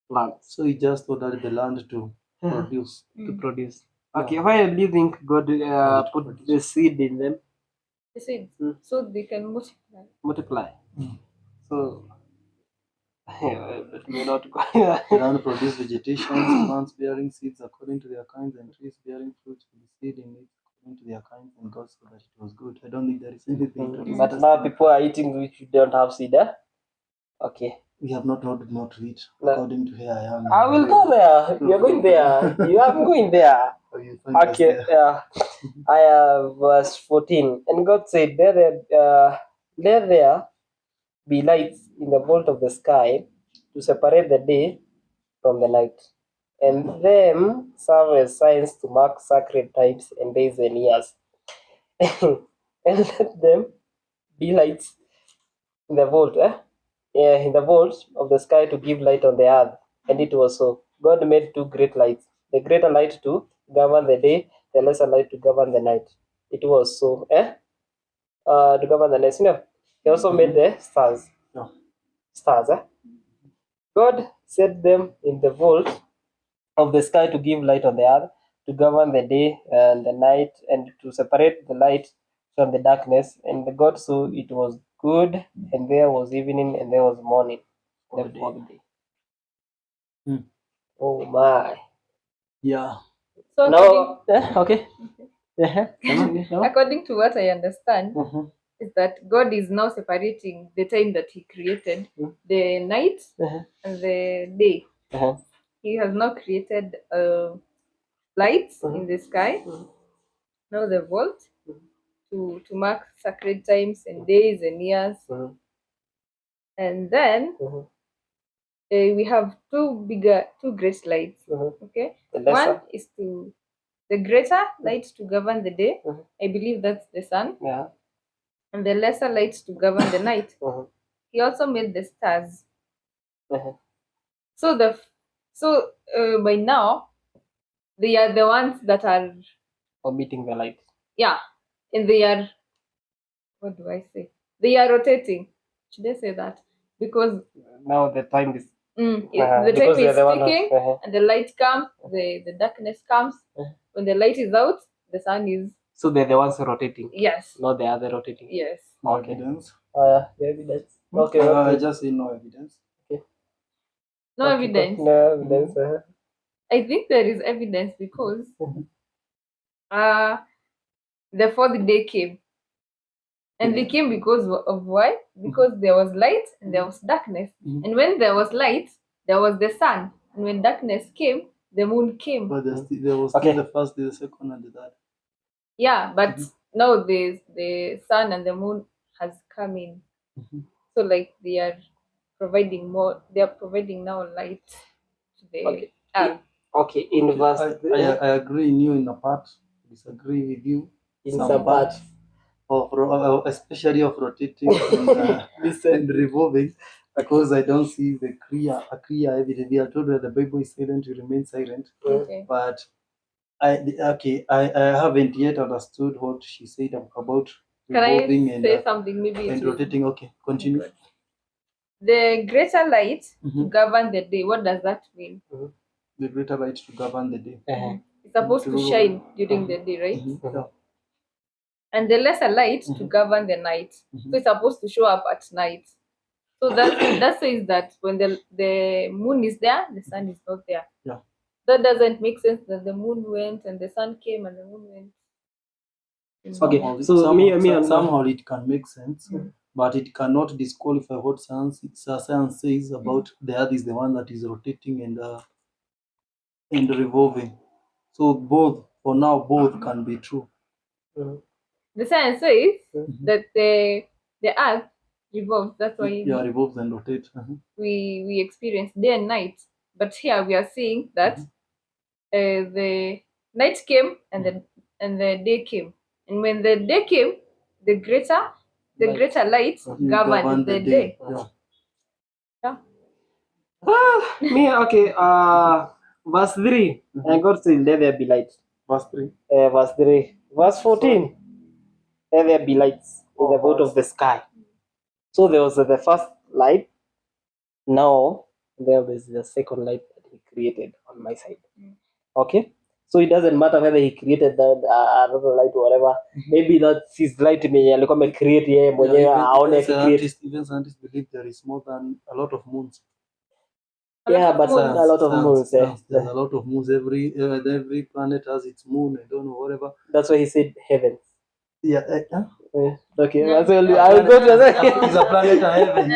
plants So he just ordered the land to produce. to produce. Yeah. Okay, why do you think God it put produced. the seed in them? The seeds, Mm. so they can multiply. Multiply. Mm. So it may not go. The land produced vegetation, plants bearing seeds according to their kinds, and trees bearing fruits with seed in it according to their kinds, and God saw that it was good. I don't think there is anything to But discuss. now people are eating which don't have seed. Okay. We have not told not to eat No. according to here I am. I will go there. You're going there. I'm going there. Oh, you find us Okay. there. Yeah. I have verse 14. And God said, let there be lights in the vault of the sky to separate the day from the night, and them serve as signs to mark sacred times and days and years. And let them be lights in the vault, yeah, in the vault of the sky to give light on the earth. And it was so. God made two great lights, the greater light to govern the day, the lesser light to govern the night. It was so. To govern the night. You know, he also made the stars. No. Stars, God set them in the vault of the sky to give light on the earth, to govern the day and the night, and to separate the light from the darkness. And God saw it was good, and there was evening and there was morning, the fourth day. Hmm. Oh my. Yeah. So Now, okay. No? according to what I understand, Mhm. is that God is now separating the time that He created, the night and the day. Uh-huh. He has now created lights in the sky, now the vault, to mark sacred times and days and years. And then we have two great lights. Okay, The lesser. one is to the greater light to govern the day. I believe that's the sun. Yeah. And the lesser light to govern the night. He also made the stars. So by now they are the ones that are Omitting the light. yeah, and they are, what do I say? They are rotating. Should I say that? Because Now the time is the time is ticking, and the light comes, the darkness comes. When the light is out, the sun is. So they're the ones rotating. Yes. Not the other rotating. Yes. No Okay. evidence. The evidence. Okay. I just say no evidence. No evidence. No evidence. I think there is evidence because the fourth day came. And they came because of why? Because there was light and there was darkness. And when there was light, there was the sun. And when darkness came, the moon came. But there was still the first day, the second, and the third. Yeah, but now the sun and the moon has come in. So like they are providing now light to the earth. Okay, in verse I agree in you in a part, disagree with you in some part. Of especially of rotating and revolving, because I don't see a clear evidence. We are told that the Bible is silent, you remain silent. Okay. But I haven't yet understood what she said about revolving Can I say something maybe and rotating. Okay, continue. the greater light to Mhm. govern the day. What does that mean? The greater light to govern the day. It's supposed to shine during the day, right? Yeah. And the lesser light to govern the night. So it's supposed to show up at night. So that says that when the moon is there, the sun is not there. Yeah. That doesn't make sense that the moon went and the sun came and the moon went. Okay, so Somehow it can make sense, but it cannot disqualify what science says about the earth is the one that is rotating and revolving. So both, for now, both can be true. The science says that the earth revolves. That's why Yeah, revolves and rotates. we experience day and night. But here we are seeing that the night came and the day came, and when the day came, the greater light governed the day. Yeah. Me, okay, verse 3, and God said, let there be light. Verse 3. Verse 3. Verse 14, let there be lights in the vault of the sky. So there was the first light. Now there is the second light that he created on my side. Okay? So it doesn't matter whether he created that another light or whatever. Maybe that's his light mwenye alikuwa amecreate yeye mwenyewe aone akicreate. Even scientists believe there is more than a lot of moons. Yeah, but a lot of moons. There's a lot of moons. Every planet has its moon. I don't know, whatever. That's why he said heaven. Yeah. Okay, No. I will go to the Is a planet a heaven?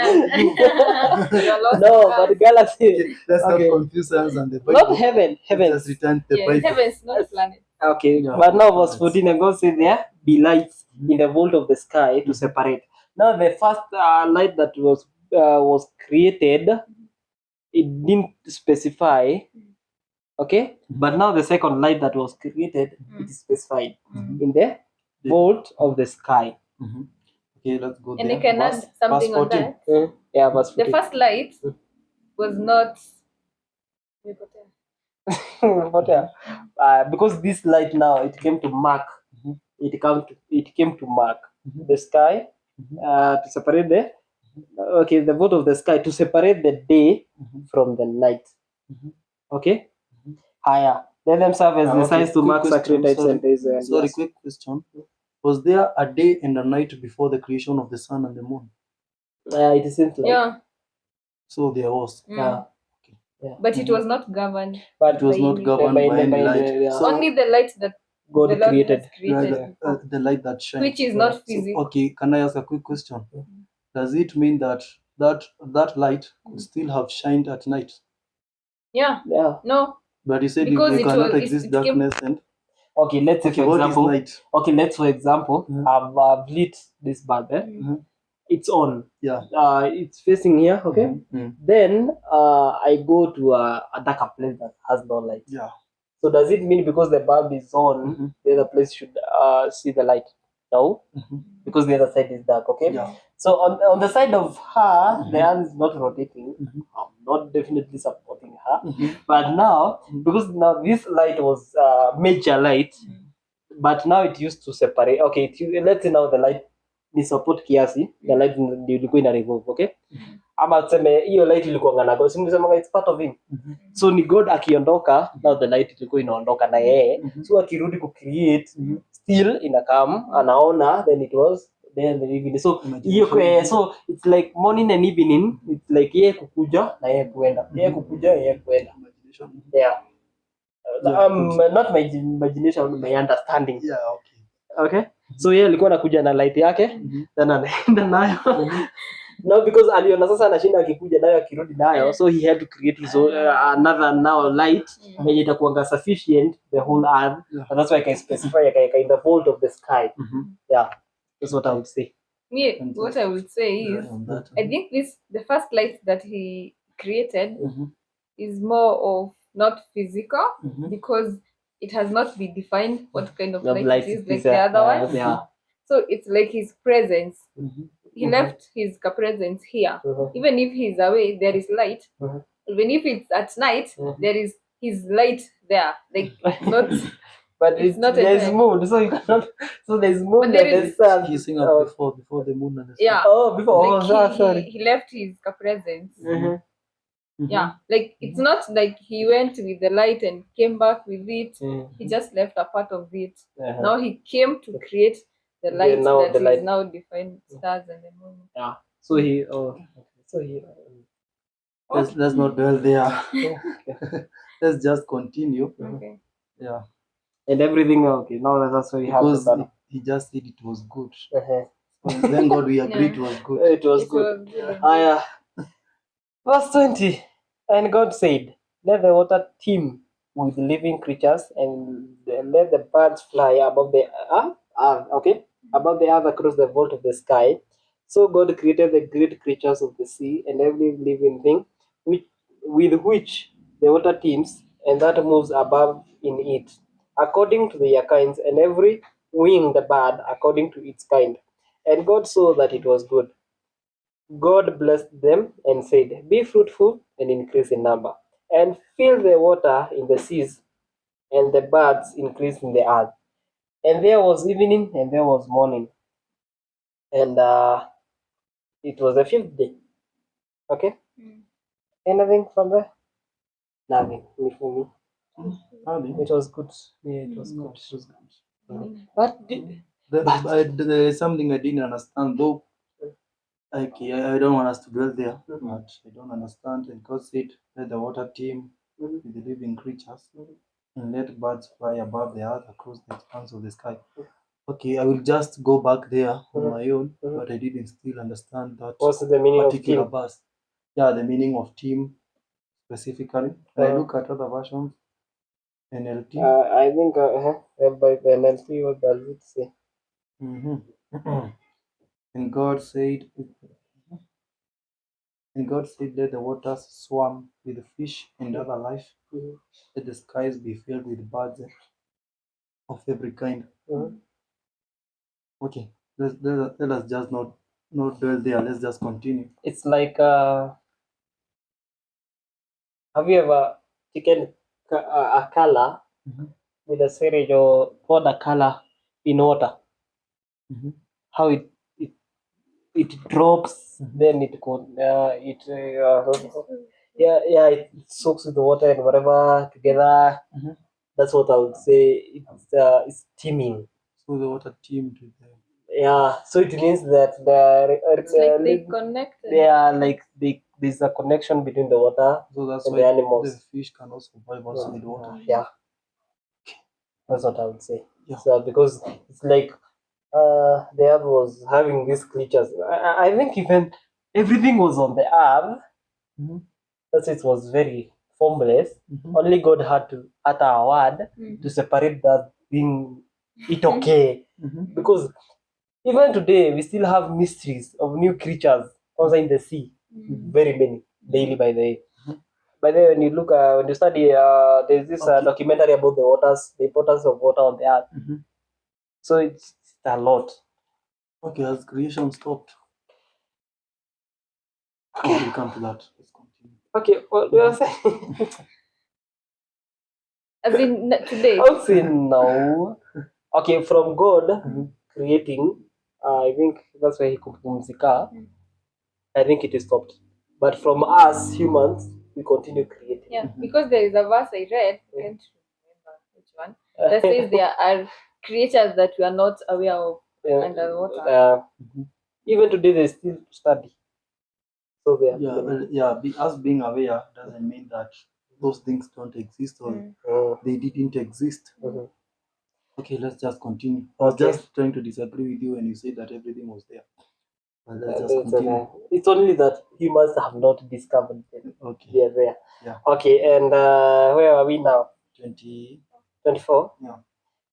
No, but galaxy. Okay, let's not confuse science and the Bible. Not heaven. Heaven. Let's return to the Yeah, Bible. heaven is not a planet. Okay, Yeah, but now verse 14, and God said there be lights in the vault of the sky to separate. Now the first light that was created, it didn't specify. Okay, but now the second light that was created, it is specified in the vault of the sky. Okay, let's go And there. I can add something on that. Yeah, verse 14. The first light was not. Because this light now it came to mark. It came to mark the sky to separate the vault of the sky to separate the day from the night. Okay. Higher. Let them serve as the signs to mark sacred times and days. Sorry, quick question. Was there a day and a night before the creation of the sun and the moon? It seems like. Yeah. So there was. Yeah. But it was not governed. But it was not governed by any light. So only the light that God the Lord created. has created the light that shines. which is not physical. So, okay, can I ask a quick question? Does it mean that light could still have shined at night? Yeah. No. But you said Because you cannot exist darkness and. Okay, let's say for example. What is let's for example, I've lit this bulb. It's on. Yeah. It's facing here. Okay. Then I go to a darker place that has no light. Yeah. So does it mean because the bulb is on, the other place should see the light? No, because the other side is dark. Okay. Yeah. So on the side of her, the earth is not rotating. I'm not definitely supporting her. But now, because now this light was major light, but now it used to separate. Okay, let's say now the light ni support kiasi, the light ndio ilikuwa ina revolve. Okay. Ama tuseme hiyo light ilikuwa ngana kwa sababu sema it's part of him. So ni God akiondoka, now the light ilikuwa inaondoka na yeye. So akirudi ku create, still inakam anaona, then it was then the evening. So hiyo so it's like morning and evening. It's like yeye kukuja na yeye kuenda. Yeye kukuja yeye kuenda. Yeah. Not my imagination, my understanding. Yeah, okay. So yeye alikuwa anakuja na light yake, then anaenda nayo. No, because aliona sasa anashinda akikuja nayo akirudi nayo, so he had to create his own, another now light yenye itakuwa sufficient the whole earth. And that's why I can specify in the vault of the sky. Yeah, that's what I would say. What I would say is, I think the first light that he created is more of not physical, because it has not been defined what kind of light it is like the other one. Yeah. So it's like his presence. He left his presence here. Even if he's away, there is light. Even if it's at night, there is his light there. Like not. But It's not a there's night. moon, so you cannot. So there's moon But there and there's is- sun. He's saying Oh, before the moon and the sun. Yeah. oh, before. Like Oh, sorry. he left his presence. Mhm. Mhm. Yeah. Like it's not like he went with the light and came back with it. He just left a part of it. Uh-huh. Now he came to create the light now that the is light. now defined stars and the moon. Yeah. So he. Oh. Okay. So he. Let's not dwell there. Okay. Let's just continue. Okay. Yeah, And everything. Okay. Now that's why we have the because battle. he just said it was good. Uh-huh. Thank God we agreed Yeah. it was good. It was It good. was good. Verse 20. And God said, let the water teem with living creatures, and let the birds fly above the earth, okay? Above the earth across the vault of the sky. So God created the great creatures of the sea and every living thing with which the water teems and that moves above in it, according to their kinds, and every winged bird according to its kind. And God saw that it was good. God blessed them and said, be fruitful and increase in number, and fill the water in the seas, and the birds increase in the earth. And there was evening and there was morning, and it was the fifth day. Okay? Anything from there? Nothing. For me. It was good. Yeah, it was No, good. it was good. But There is something I didn't understand, though. Okay, I don't want us to dwell there, but I don't understand. And God said, let the water teem with the living creatures, and let birds fly above the earth across the expanse of the sky. Okay, I will just go back there on my own, but I didn't still understand that what's the meaning of particular team? verse. Yeah, the meaning of team specifically. When I look at other versions, NLT. I think by the NLT, what does it say? And God said, let the waters swarm with fish and other life. Let the skies be filled with birds of every kind. Okay, let us just not dwell there. Let's just continue. It's like have you ever taken a color with a syringe or poured a color in water? How it drops, then it it soaks with the water and whatever together. That's what I would say. It's teeming. So the water teemed with them. Yeah, so it means that It's like they connected. there's a connection between the water So that's and why the animals. the fish cannot survive also with water. Yeah, that's what I would say. Yeah. So because it's like the earth was having these creatures. I think even everything was on the earth. That's it was very formless. Only God had to utter a word to separate that being it okay. Because even today we still have mysteries of new creatures also in the sea. Very many daily by the way. By the way, when you look when you study there's this documentary about the waters, the importance of water on the earth. So it's a lot. Okay, has creation stopped? Okay, we'll come to that. Let's continue. Okay, what do you say? As in today. I'll say no. Okay, from God creating, I think that's why he kupumzika. I think it is stopped. But from us humans, we continue creating. Yeah, because there is a verse I read, I can't remember which one, that says there are creatures that we are not aware of underwater. Even today, they still study. So they are us being aware doesn't mean that those things don't exist or they didn't exist. Okay, let's just continue. I was just trying to disagree with you when you said that everything was there. But let's just continue. It's only that humans have not discovered them. Okay. They are there. Yeah. Okay, and where are we now? 24. Yeah.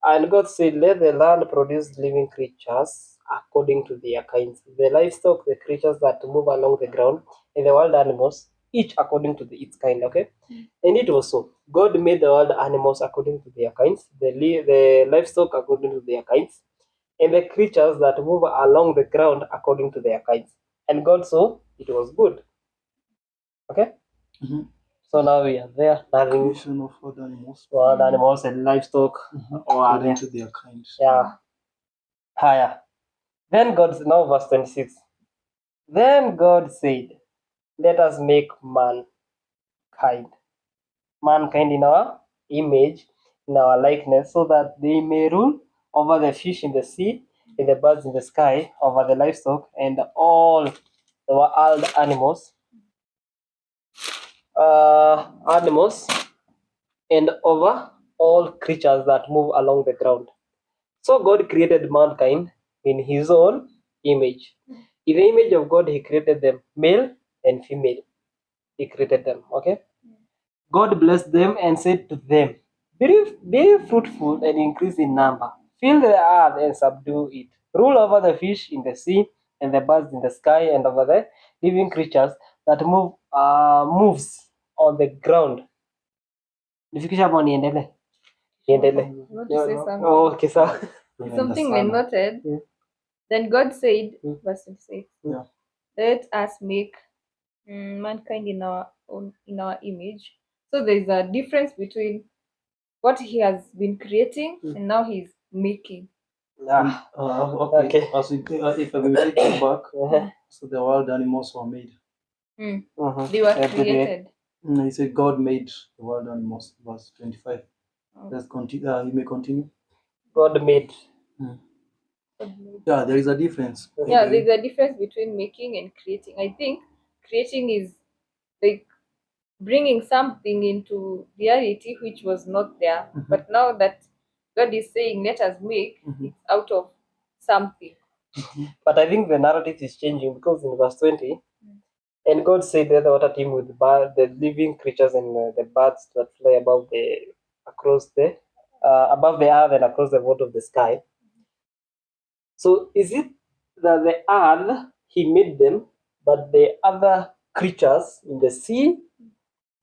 And God said, let the land produce living creatures according to their kinds, the livestock, the creatures that move along the ground, and the wild animals, each according to its kind. Okay, and it was so. God made the wild animals according to their kinds, the livestock according to their kinds, and the creatures that move along the ground according to their kinds. And God saw it was good. Okay. So now we are there, nothing Creation of other animals wild animals and livestock. Or according there. to their kind. Yeah. Higher. Then God, now verse 26. Then God said, let us make mankind in our image, in our likeness, so that they may rule over the fish in the sea, and the birds in the sky, over the livestock, and all the wild animals, and over all creatures that move along the ground. So God created mankind in his own image. In the image of God, he created them, male and female. He created them. Okay. God blessed them and said to them, be fruitful and increase in number. Fill the earth and subdue it. Rule over the fish in the sea and the birds in the sky and over the living creatures that moves on the ground. Nifikisha hapo niendelee? Niendelee. You want to say something? Oh, okay, sawa. Something I noted. Yeah. Then God said, Mm. verse 26, Yeah. let us make mankind in our image. So there's a difference between what he has been creating and now he's making. Ah, Okay. okay. As we, if I will take you back, Uh-huh. so the wild animals were made. Uh-huh. They were Yeah, created. He said God made the wild animals. Verse 25. Oh. Let's continue. You may continue. God made. Yeah, there is a difference. Yeah, there's a difference between making and creating. I think creating is like bringing something into reality which was not there. Mhm. But now that God is saying, let us make, it's out of something. But I think the narrative is changing because in verse 20, and God said, let the water teem with the living creatures and the birds that fly above the earth and across the vault of the sky. So is it that the earth he made them, but the other creatures in the sea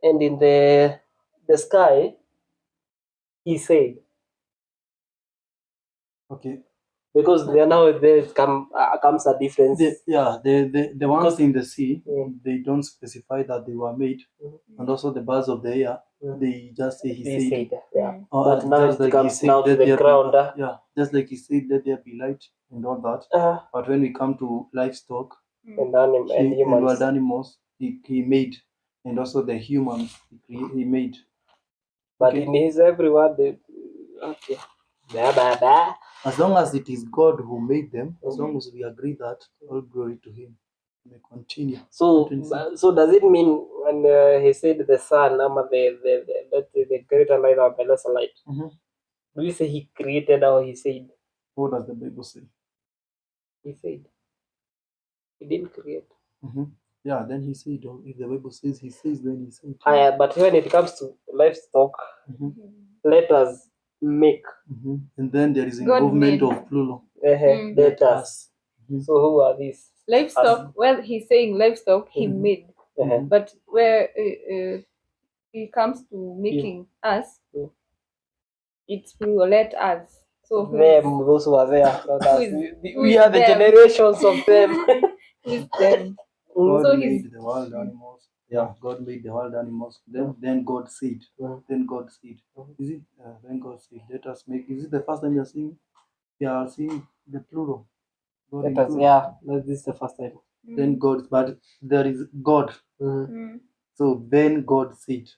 and in the sky he said? Okay. Because there comes a difference. The ones Because- in the sea, Yeah. they don't specify that they were made, and also the birds of the air, they just say he He said. said, yeah. Or But now just it like he comes said, now to let the there be- ground. Yeah, just like he said, let there be light and all that. But when we come to livestock And and humans. wild animals, he made, and also the humans he made. But Okay. in his every word, okay. Bah. As long as it is God who made them, as long as we agree that, all glory to Him. We may continue. So does it mean when he said the sun, the greater light or the lesser light? Mhm. Do we say he created or he said? What does the Bible say? He said. He didn't create. Yeah, then he said, or if the Bible says he says, then he said. But when it comes to livestock, let us make. And then there is God involvement made. of plural. Let us. So who are these? Livestock, well, he's saying livestock he made. But where he comes to making us, it's plural, let us. So Them, those who are there. Not us. who We is are the them? generations of them. Who's them? God So made the wild animals. Yeah, God made the wild animals. Then God said. Then God said. Is it? Then God said, let us make. Is it the first time you're seeing? Yeah, seeing the plural. God Let us, include. yeah, this is the first time. Then God, but there is God. So then God said.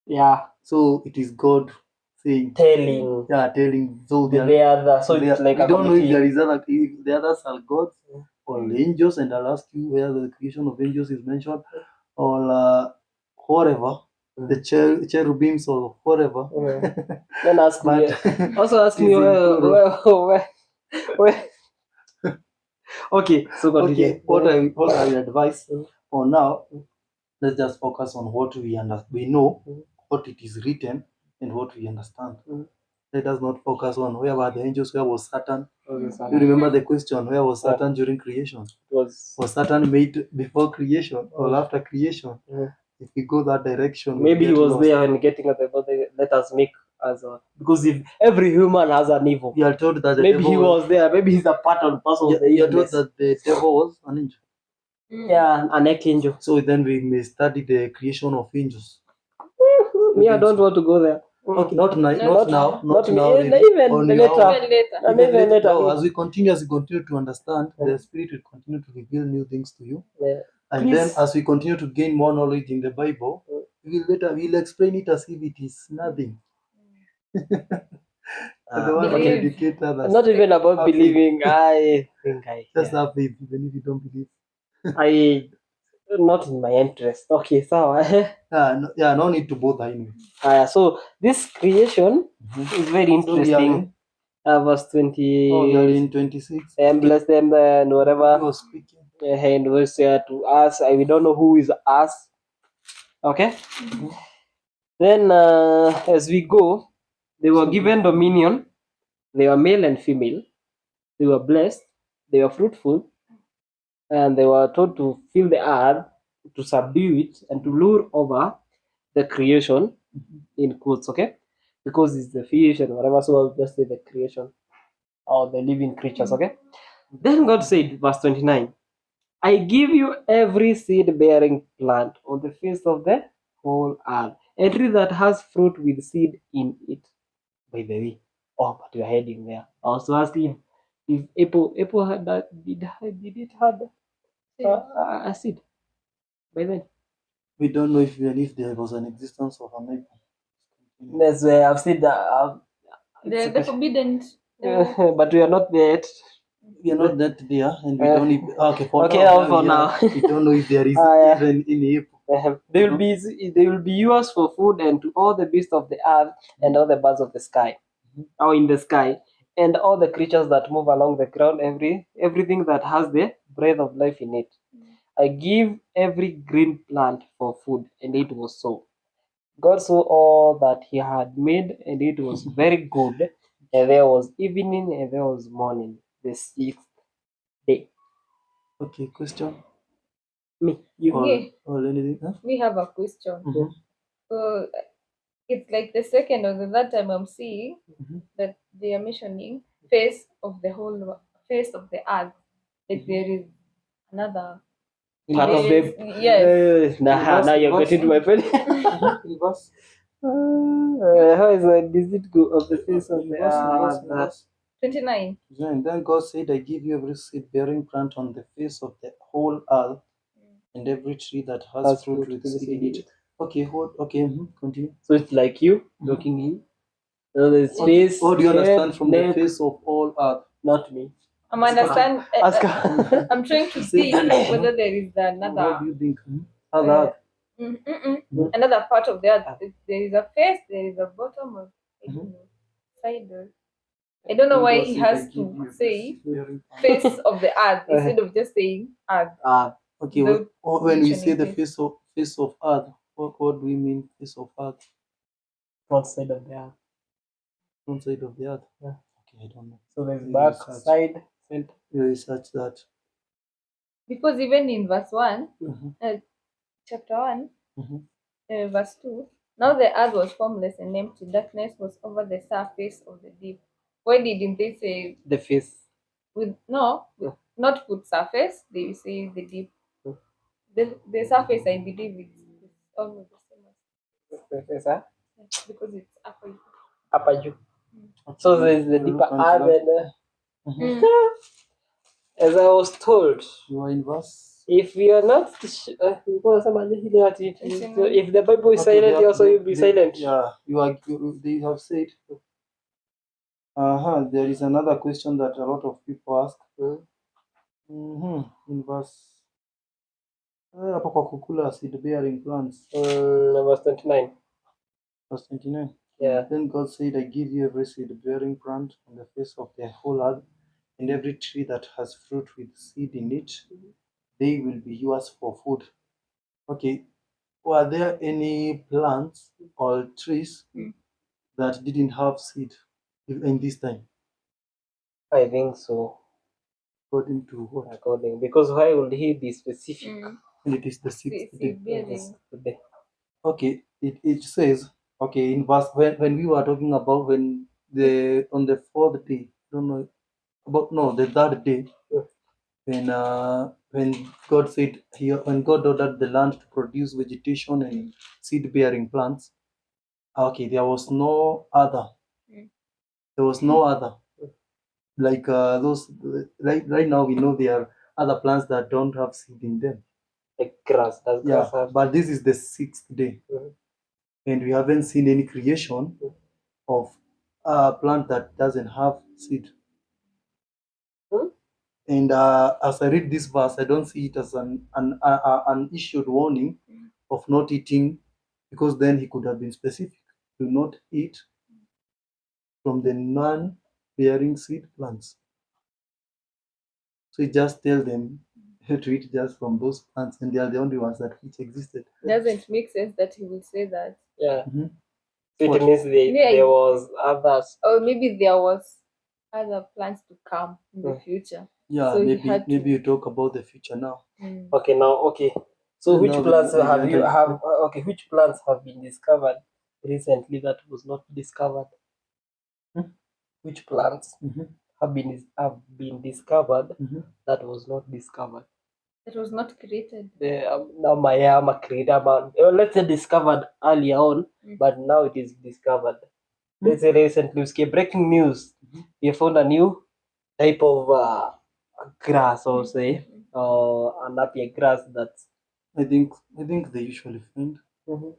Yeah, So it is God saying. telling. Yeah, telling. So The other, so it's like we a don't know if committee. there is other. If the others are gods or angels, and I'll ask you where the creation of angels is mentioned, or whatever. The cherubims or whatever. Then ask me. But Also ask me it is in plural. where. Okay, so continue. Okay, what I will advise for now, let's just focus on what we know, what it is written, and what we understand. Let us not focus on where were the angels, where was Satan. You remember the question, where was Satan during creation? Was Satan made before creation or after creation? If we go that direction, Maybe he was there when getting at the body. Let us make as a, because if every human has an evil, we are told that the maybe devil he was there. Maybe he's a part of the person. You are told that the devil was an angel. Yeah, an archangel. So then we may study the creation of angels. Me, I don't want to go there. Okay, not now, Not not now, Not not me. now. Even Only later. now. Even later. And Even even later. no, as we continue to understand, the Spirit will continue to reveal new things to you. Yeah. And then Please. as we continue to gain more knowledge in the Bible, we'll explain it as if it is nothing. The one to Believe. educate others. Not even about Have faith. believing. I think Just have faith, even if you don't believe. I not in my interest. Okay, so No need to bother anyway. so this creation is very So we are interesting. Verse 20. we are in 26. And bless them and He whatever. was speaking. And verse to us. We don't know who is us. Okay. Then as we go, they were given dominion. They were male and female. They were blessed. They were fruitful, and they were told to fill the earth, to subdue it, and to rule over the creation, in quotes, okay? Because it's the creation, whatever, so I'll just say the creation or the living creatures, okay? Then God said, verse 29, I give you every seed bearing plant on the face of the whole earth, a tree that has fruit with seed in it. By the way, but you're heading there. I was asking if Apple had that, did it have a seed by then? We don't know if there was an existence of an apple. That's where I've seen that. The forbidden. But we are not there yet. We are not that there, and we don't even, for now. we don't know if there is Yeah. even any apple. They will be yours for food and to all the beasts of the earth and all the birds of the sky, or in the sky, and all the creatures that move along the ground, everything that has the breath of life in it. I give every green plant for food, and it was so. God saw all that he had made, and it was very good. And there was evening, and there was morning, the sixth day. Okay, question. Me, you. Or anything? Huh? We have a question. Mhm. So it's like the second or the third time I'm seeing Mhm. that they are mentioning face of the whole face of the earth. Like there is another. Part of Yes. the Yes. now you're getting to my point. Reverse. How is that? Does it go of the face of the earth? Reverse. 29. And then God said, I give you every seed bearing plant on the face of the whole earth, and every tree that has fruit with seed in it. Okay, continue. So it's like you looking in. So the space. What do you understand from the face of all earth? Not me. I'm understand. Ask her. I'm trying to see whether there is What another. do you think? Other earth. Another part of the earth. There is a face. There is a bottom or I don't know, side. Or, I don't know why he has to say face of the earth instead of just saying earth. Okay, when we say the face of earth, what do we mean face of earth? Front side of the earth. Front side of the earth. Yeah. Okay, I don't know. So there's back side, center. You research that. Because even in verse 1, chapter 1, verse 2, now the earth was formless and empty, darkness was over the surface of the deep. Why didn't they say the face? Not put surface, they say the deep. The surface, I believe, it's almost the same as because it's upper you. So there's the deeper earth and as I was told, you are in verse. If we are not, if the Bible is silent, you also will be silent. Yeah, they have said. There is another question that a lot of people ask. In verse hapo kwa kukula seed bearing plants. Verse 29. Verse 29. Yeah. Then God said, I give you every seed bearing plant on the face of the whole earth, and every tree that has fruit with seed in it, they will be yours for food. Okay. Were there any plants or trees that didn't have seed in this time? I think so. According to what? According, because why would he be specific? And it is the sixth day. Okay. It says, okay, in verse when we were talking about when on the fourth day, don't know about the third day, when when God said here, when God ordered the land to produce vegetation and seed-bearing plants, okay, there was no other. There was no other. Like those, right now we know there are other plants that don't have seed in them. Like grass. Does Yeah, grass have? but this is the 6th day, and we haven't seen any creation of a plant that doesn't have seed. Hmm? And as I read this verse, I don't see it as an issued warning of not eating, because then he could have been specific: do not eat from the non-bearing seed plants. So he just tell them to eat just from those plants, and they are the only ones that which existed. Doesn't make sense that he will say that. Yeah. Mhm. So it What? means Yeah, there was others. Or maybe there was other plans to come in the Hmm. future. Yeah, So he maybe had to- maybe you talk about the future now. Okay, now okay. So And which now plants we have you enter- have okay, which plants have been discovered recently that was not discovered? Hmm? Which plants Mhm, have been discovered mhm. that was not discovered? It was not created. Now my creator man. Let's say discovered earlier on, but now it is discovered. Let's say recently, okay, breaking news. You found a new type of grass, or say, a napier grass that's. I think they usually find, Mhm.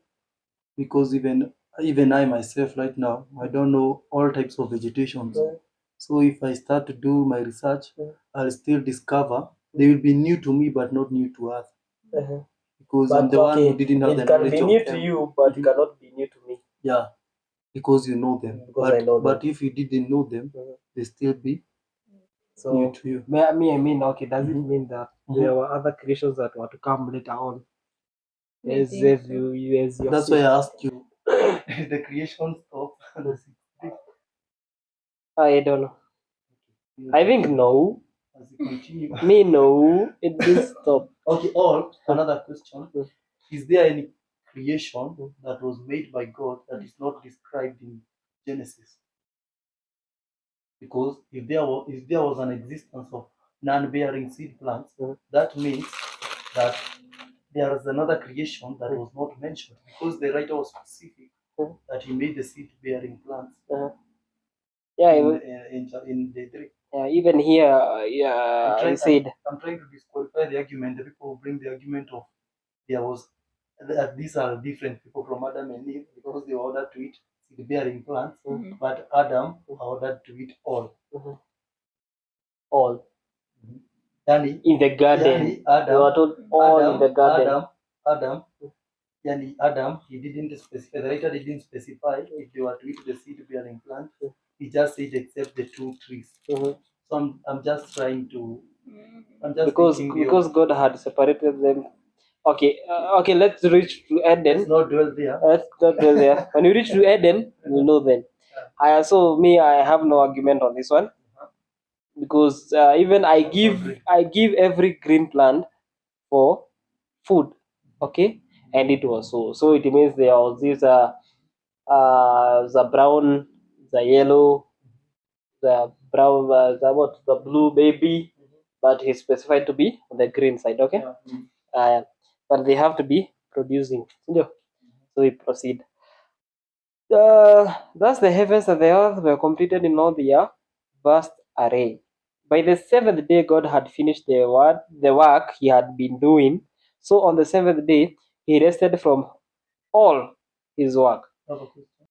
because even I myself right now, I don't know all types of vegetations. Mhm. So if I start to do my research, Mhm. I'll still discover they will be new to me but not new to us, Uh-huh. because I'm But the one okay, who didn't have the it can knowledge be of new to them. you, but Mhm. cannot be new to me Yeah, because you know them. because I know them. But if you didn't know them, Mhm. they still be So new to you. I mean, okay, does it Mhm. mean that Mhm. there were other creations that were to come later on? I As think if so. as you That's why I asked you, the creation stop. I don't know. I think no. As you continue. Me no. It didn't stop. Okay, or another question. Is there any creation that was made by God that is not described in Genesis? Because if there was an existence of non-bearing seed plants, that means that there is another creation that was not mentioned, because the writer was specific that he made the seed-bearing plants Yeah, in the three. yeah, even here, yeah, I said. I'm trying to disqualify the argument. The people who bring the argument of there was that these are different people from Adam and Eve, because they were ordered to eat seed-bearing plants, but Adam ordered to eat all. All Yani, in the garden. yani Adam, You are told all Adam, in the garden. Adam, yani Adam, he didn't specify, the writer didn't specify if they were to eat the seed-bearing plant. He just said except the 2 trees. So I'm just trying to, I'm just because God had separated them. Okay, okay, let's reach to Eden. Let's not dwell there. Let's not dwell there. When you reach to Eden, you'll know then. So me, I have no argument on this one, because even I give every green plant for food. Okay, and it was so it means there was this the brown, the yellow, the brown, the blue baby, but he specified to be on the green side. Okay, but they have to be producing. So we proceed. Thus the heavens and the earth were completed in all their vast array. By the seventh day, God had finished the work he had been doing. So on the seventh day, he rested from all his work.